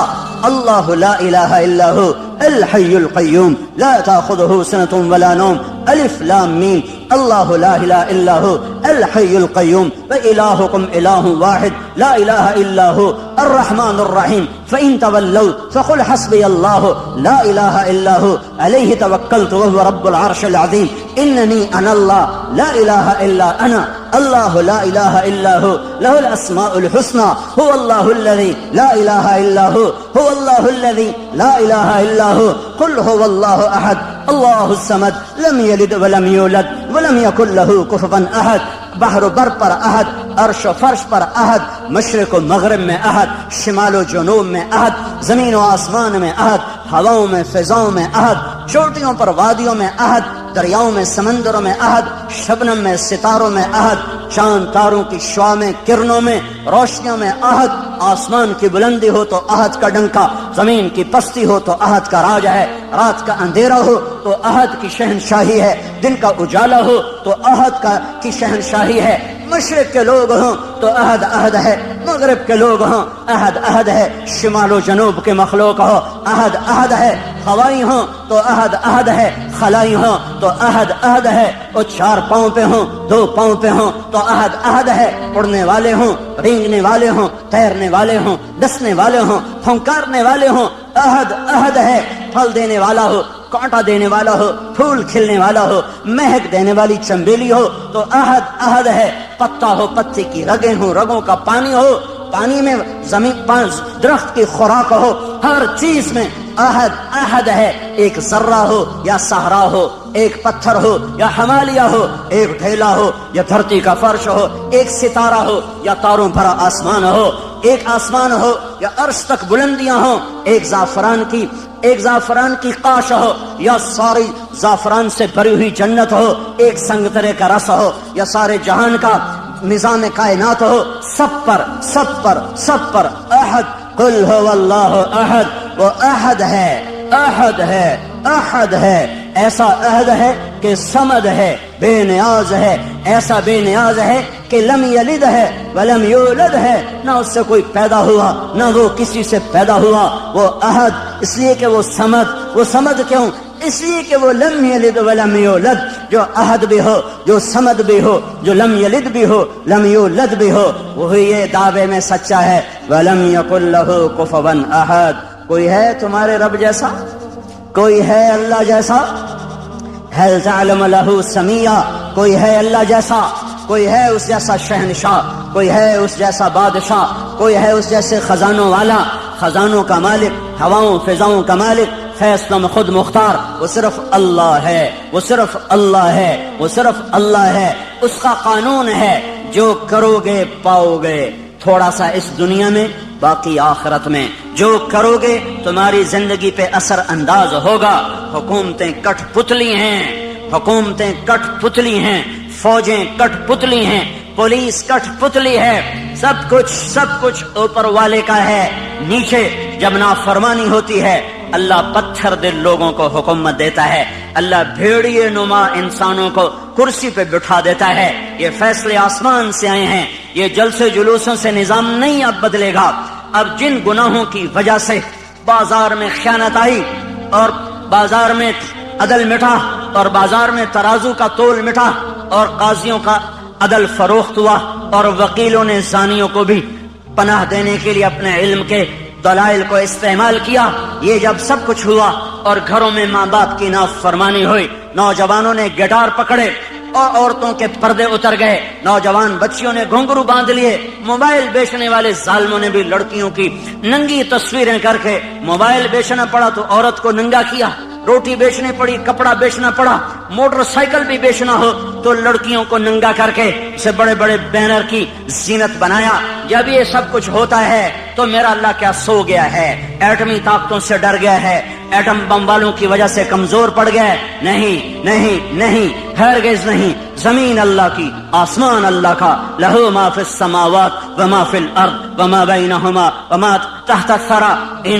الله لا إله إلا هو الحي القيوم لا تأخذه سنة ولا نوم ألف لام ميم الله لا إله إلا هو الحي القيوم وإلهكم إله واحد لا إله إلا هو الرحمن الرحيم فإن تولوا فقل حسبي الله لا إله إلا هو عليه توكلت وهو رب العرش العظيم إنني أنا الله لا إله إلا أنا الله لا إله إلا هو له الأسماء الحسنى هو الله الذي لا إله إلا هو هو الله الذي لا إله إلا هو قل هو الله أحد الله الصمد لم يلد ولم يولد ولم يكن له كفوا أحد بحر بر پر احد عرش و فرش پر احد مشرق و مغرب میں احد شمال و جنوب میں احد زمین و آسمان میں احد ہواؤں میں فضاؤں میں احد چوٹیوں پر وادیوں میں احد دریاؤں میں سمندروں میں احد شبنم میں ستاروں میں احد چاند تاروں کی شعاع میں کرنوں میں روشنیوں میں احد آسمان کی بلندی ہو تو احد کا ڈنکا زمین کی پستی ہو تو احد کا راج ہے رات کا اندھیرا ہو تو احد کی شہنشاہی ہے دن کا اجالا ہو تو احد کی شہنشاہی ہے مشرق کے لوگ ہوں تو احد احد ہے مغرب کے لوگ ہوں احد احد ہے شمال و جنوب کے مخلوق ہو احد احد ہے ہوائی ہوں تو احد احد ہے خلائی ہوں تو احد احد ہے وہ 4 پاؤں پہ ہوں 2 پاؤں پہ ہوں تو احد احد ہے اڑنے والے ہوں رینگنے والے ہوں تیرنے والے ہوں ڈسنے والے ہوں پھنکارنے والے ہوں احد احد ہے پھل دینے والا ہو کانٹا دینے والا ہو پھول کھلنے والا ہو مہک دینے والی چنبیلی ہو تو احد احد ہے پتا ہو پتے کی رگیں ہوں رگوں کا پانی ہو پانی میں زمین درخت کی خوراک ہو ہر چیز میں احد احد ہے ایک ذرہ ہو یا صحرا ہو ایک پتھر ہو یا ہمالیہ ہو ایک ڈھیلا ہو یا دھرتی کا فرش ہو ایک ستارہ ہو یا تاروں بھرا آسمان ہو ایک آسمان ہو یا عرش تک بلندیاں ہوں ایک زعفران کی قاش ہو یا ساری زعفران سے بھری ہوئی جنت ہو ایک سنگترے کا رس ہو یا سارے جہان کا نظام کائنات ہو سب پر احد قل هو اللہ احد وہ احد ہے ایسا احد ہے کہ صمد ہے بے نیاز ہے ایسا بے نیاز ہے کہ لم یلد ہے ولم یولد ہے نہ اس سے کوئی پیدا ہوا نہ وہ کسی سے پیدا ہوا وہ احد اس لیے کہ وہ صمد کیوں اس لیے کہ وہ لم یلد ولم یولد جو احد بھی ہو جو صمد بھی ہو جو لم یلد بھی ہو لم یولد بھی ہو وہی یہ دعوے میں سچا ہے ولم یکن لہ کفوا احد کوئی ہے تمہارے رب جیسا کوئی ہے اللہ جیسا هل تعلم له سمیہ کوئی ہے اللہ جیسا کوئی ہے اس جیسا شہنشاہ کوئی ہے اس جیسا بادشاہ کوئی ہے اس جیسے خزانوں والا خزانوں کا مالک ہواؤں فضاؤں کا مالک فیصلوں میں خود مختار وہ صرف اللہ ہے وہ صرف اللہ ہے اس کا قانون ہے جو کرو گے پاؤ گے تھوڑا سا اس دنیا میں باقی آخرت میں جو کرو گے تمہاری زندگی پہ اثر انداز ہوگا حکومتیں کٹ پتلی ہیں فوجیں کٹ پتلی ہیں پولیس کٹ پتلی ہے سب کچھ اوپر والے کا ہے نیچے جب نافرمانی ہوتی ہے اللہ پتھر دل لوگوں کو حکومت دیتا ہے اللہ بھیڑیے نما انسانوں کو کرسی پہ بٹھا دیتا ہے یہ فیصلے آسمان سے آئے ہیں یہ جلسے جلوسوں سے نظام نہیں اب بدلے گا اب جن گناہوں کی وجہ سے بازار میں خیانت آئی اور بازار میں عدل مٹا اور بازار میں ترازو کا تول مٹا اور قاضیوں کا عدل فروخت ہوا اور وکیلوں نے زانیوں کو بھی پناہ دینے کے لیے اپنے علم کے دلائل کو استعمال کیا یہ جب سب کچھ ہوا اور گھروں میں ماں باپ کی نافرمانی ہوئی نوجوانوں نے گٹار پکڑے اور عورتوں کے پردے اتر گئے نوجوان بچیوں نے گھنگرو باندھ لیے موبائل بیچنے والے ظالموں نے بھی لڑکیوں کی ننگی تصویریں کر کے موبائل بیچنا پڑا تو عورت کو ننگا کیا روٹی بیچنی پڑی کپڑا بیچنا پڑا موٹر سائیکل بھی بیچنا ہو تو لڑکیوں کو ننگا کر کے اسے بڑے بڑے بینر کی زینت بنایا جب یہ سب کچھ ہوتا ہے تو میرا اللہ کیا سو گیا ہے ایٹمی طاقتوں سے ڈر گیا ہے ایٹم بم والوں کی وجہ سے کمزور پڑ گیا نہیں ہرگز نہیں زمین اللہ کی آسمان اللہ کا لہو ما فی السماوات وما فی الارض وما بینہما وما تحت الثری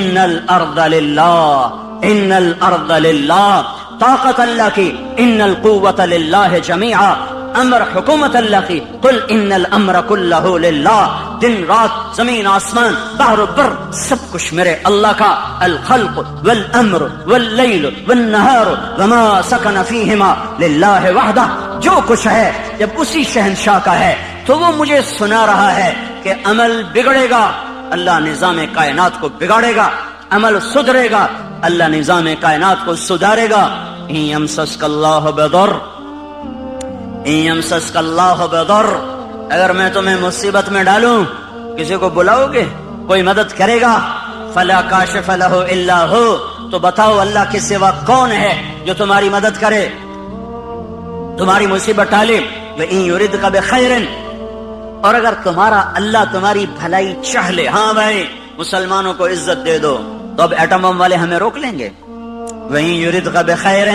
ان الارض للہ طاقت اللہ کی ان القوت للہ جمیعا امر حکومت اللہ کی، قل ان الامر کلہ للہ، دن رات زمین آسمان بحر و بر سب کچھ میرے اللہ کا، الخلق والامر واللیل والنہار وما سکن فیہما للہ وحدہ، جو کچھ ہے جب اسی شہنشاہ کا ہے تو وہ مجھے سنا رہا ہے کہ عمل بگڑے گا اللہ نظام کائنات کو بگاڑے گا، عمل سدھرے گا اللہ نظام کائنات کو سدھارے گا۔ ان یمسسک اللہ بضر، ان یمسسک اللہ بضر، اگر میں تمہیں مصیبت میں ڈالوں کسی کو بلاؤ گے کوئی مدد کرے گا؟ فلا کاشف لہ الا ہو، تو بتاؤ اللہ کے سوا کون ہے جو تمہاری مدد کرے، تمہاری مصیبت ٹالے؟ وَإِن يُرِدْكَ بِخَيْرٍ، اور اگر تمہارا اللہ تمہاری بھلائی چاہ لے، ہاں بھائی مسلمانوں کو عزت دے دو، تو اب ایٹم بم والے ہمیں روک لیں گے؟ وَإِن يُرِدْكَ بِخَيْرٍ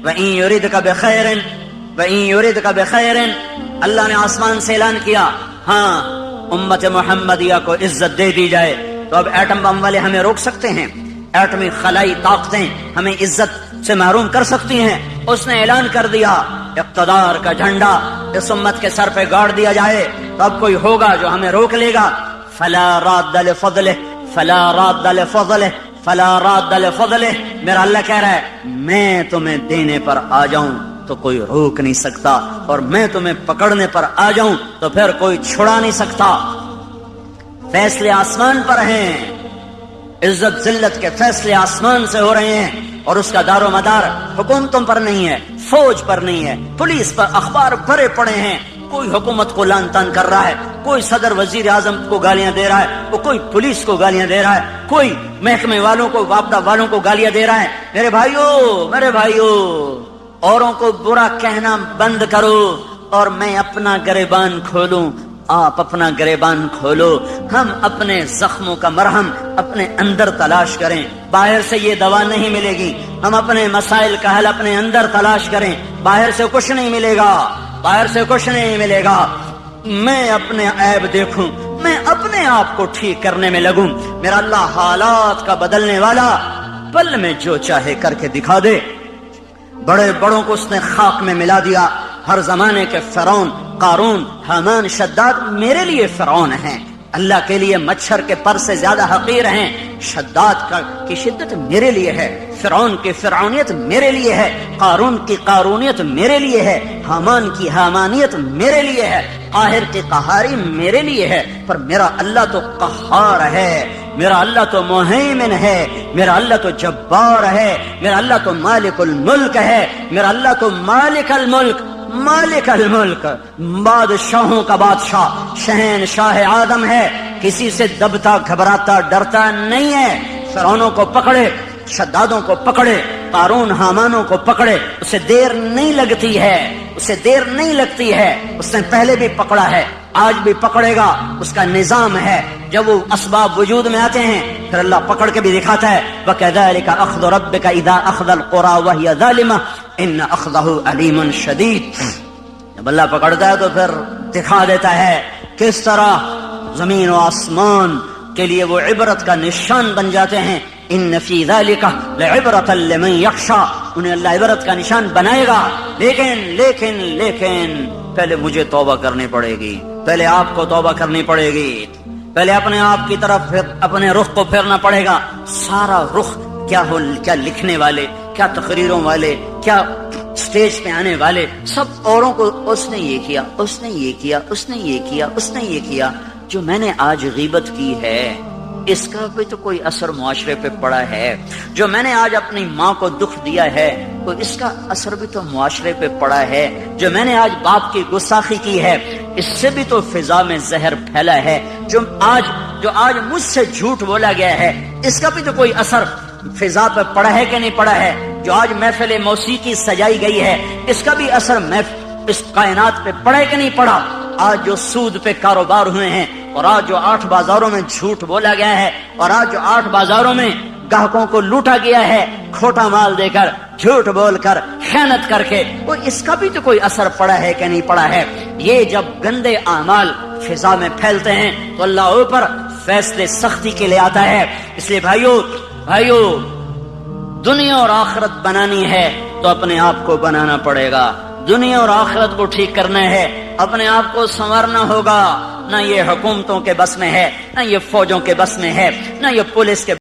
وَإِن يُرِدْكَ بِخَيْرٍ وَإِن يُرِدْكَ بِخَيْرٍ، اللہ نے آسمان سے اعلان کیا ہاں امت محمدیہ کو عزت دے دی جائے، تو اب ایٹم بم والے ہمیں روک سکتے ہیں؟ ایٹمی خلائی طاقتیں ہمیں عزت سے محروم کر سکتی ہیں؟ اس نے اعلان کر دیا اقتدار کا جھنڈا اس امت کے سر پہ گاڑ دیا جائے، تو اب کوئی ہوگا جو ہمیں روک لے گا؟ فلا راد لفضلہ، فلا راد لفضلہ، فلا راد لفضلہ، میرا اللہ کہہ رہا ہے میں تمہیں دینے پر آ جاؤں تو کوئی روک نہیں سکتا، اور میں تمہیں پکڑنے پر آ جاؤں تو پھر کوئی چھڑا نہیں سکتا۔ فیصلے آسمان پر ہیں، عزت ذلت کے فیصلے آسمان سے ہو رہے ہیں، اور اس کا دار و مدار حکومتوں پر نہیں ہے، فوج پر نہیں ہے، پولیس پر اخبار بھرے پڑے ہیں، کوئی حکومت کو لان تان کر رہا ہے، کوئی صدر وزیر اعظم کو گالیاں دے رہا ہے، وہ کوئی پولیس کو گالیاں دے رہا ہے، کوئی محکمے والوں کو واپڈا والوں کو گالیاں دے رہا ہے۔ میرے بھائیو اوروں کو برا کہنا بند کرو اور میں اپنا گریبان کھولوں، آپ اپنا گریبان کھولو، ہم اپنے زخموں کا مرہم اپنے اندر تلاش کریں، باہر سے یہ دوا نہیں ملے گی، ہم اپنے مسائل کا حل اپنے اندر تلاش کریں، باہر سے کچھ نہیں ملے گا، باہر سے کچھ نہیں ملے گا۔ میں اپنے عیب دیکھوں، میں اپنے آپ کو ٹھیک کرنے میں لگوں، میرا اللہ حالات کا بدلنے والا، پل میں جو چاہے کر کے دکھا دے۔ بڑے بڑوں کو اس نے خاک میں ملا دیا، ہر زمانے کے فرعون، قارون، حامان، شداد میرے لیے فرعون ہیں، اللہ کے لیے مچھر کے پر سے زیادہ حقیر ہیں، شداد کی شدت میرے لیے ہے، فرعون کی فرعونیت میرے لیے ہے، قارون کی قارونیت میرے لیے ہے، حامان کی حامانیت میرے لیے ہے، قاہر کی قہاری میرے لیے ہے، پر میرا اللہ تو قہار ہے، میرا اللہ تو مہیمن ہے، میرا اللہ تو جبار ہے، میرا اللہ تو مالک الملک ہے، میرا اللہ تو مالک الملک، مالک الملک، بادشاہوں کا بادشاہ، شہنشاہ آدم ہے، کسی سے دبتا گھبراتا ڈرتا نہیں ہے۔ فرعونوں کو پکڑے، شدادوں کو پکڑے، قارون حامانوں کو پکڑے، اسے دیر نہیں لگتی ہے، اسے دیر نہیں لگتی ہے، اس نے پہلے بھی پکڑا ہے، آج بھی پکڑے گا، اس کا نظام ہے، جب وہ اسباب وجود میں آتے ہیں پھر اللہ پکڑ کے بھی دکھاتا ہے۔ وَكَذَلِكَ أَخْذُ رَبِّكَ إِذَا أَخْذَ الْقُرَى وَهِيَ ظَالِمَةٌ إِنَّ أَخْذَهُ أَلِيمٌ شَدِيدٌ، جب اللہ پکڑتا ہے تو پھر دکھا دیتا ہے کس طرح زمین و آسمان کے لیے وہ عبرت کا نشان بن جاتے ہیں۔ ان فی ذلک لعبرۃ لمن یخشی، انہیں اللہ عبرت کا نشان بنائے گا، لیکن پہلے مجھے توبہ کرنی پڑے گی، پہلے آپ کو توبہ کرنی پڑے گی، پہلے اپنے آپ کی طرف اپنے رخ کو پھیرنا پڑے گا۔ سارا رخ کیا لکھنے والے، کیا تقریروں والے، کیا سٹیج پہ آنے والے، سب اوروں کو اس نے یہ کیا، اس نے یہ کیا، اس نے یہ کیا، اس نے یہ کیا۔ جو میں نے آج غیبت کی ہے اس کا بھی تو کوئی اثر معاشرے پہ پڑا ہے، جو میں نے آج اپنی ماں کو دکھ دیا ہے تو اس کا اثر بھی تو معاشرے پہ پڑا ہے، جو میں نے آج باپ کی گستاخی کی ہے اس سے بھی تو فضا میں زہر پھیلا ہے، جو آج مجھ سے جھوٹ بولا گیا ہے اس کا بھی تو کوئی اثر فضا پہ پڑا ہے کہ نہیں پڑا ہے، جو آج محفل موسیقی سجائی گئی ہے اس کا بھی اثر اس کائنات پہ پڑا ہے کہ نہیں پڑا۔ آج جو سود پہ کاروبار ہوئے ہیں، اور آج جو 8 بازاروں میں جھوٹ بولا گیا ہے، اور آج جو 8 بازاروں میں گاہکوں کو لوٹا گیا ہے کھوٹا مال دے کر، جھوٹ بول کر، خیانت کر کے، وہ اس کا بھی تو کوئی اثر پڑا ہے کہ نہیں پڑا ہے۔ یہ جب گندے اعمال فضا میں پھیلتے ہیں تو اللہ اوپر فیصلے سختی کے لیے آتا ہے۔ اس لیے بھائیو دنیا اور آخرت بنانی ہے تو اپنے آپ کو بنانا پڑے گا، دنیا اور آخرت کو ٹھیک کرنا ہے، اپنے آپ کو سنوارنا ہوگا. نہ یہ حکومتوں کے بس میں ہے، نہ یہ فوجوں کے بس میں ہے، نہ یہ پولیس کے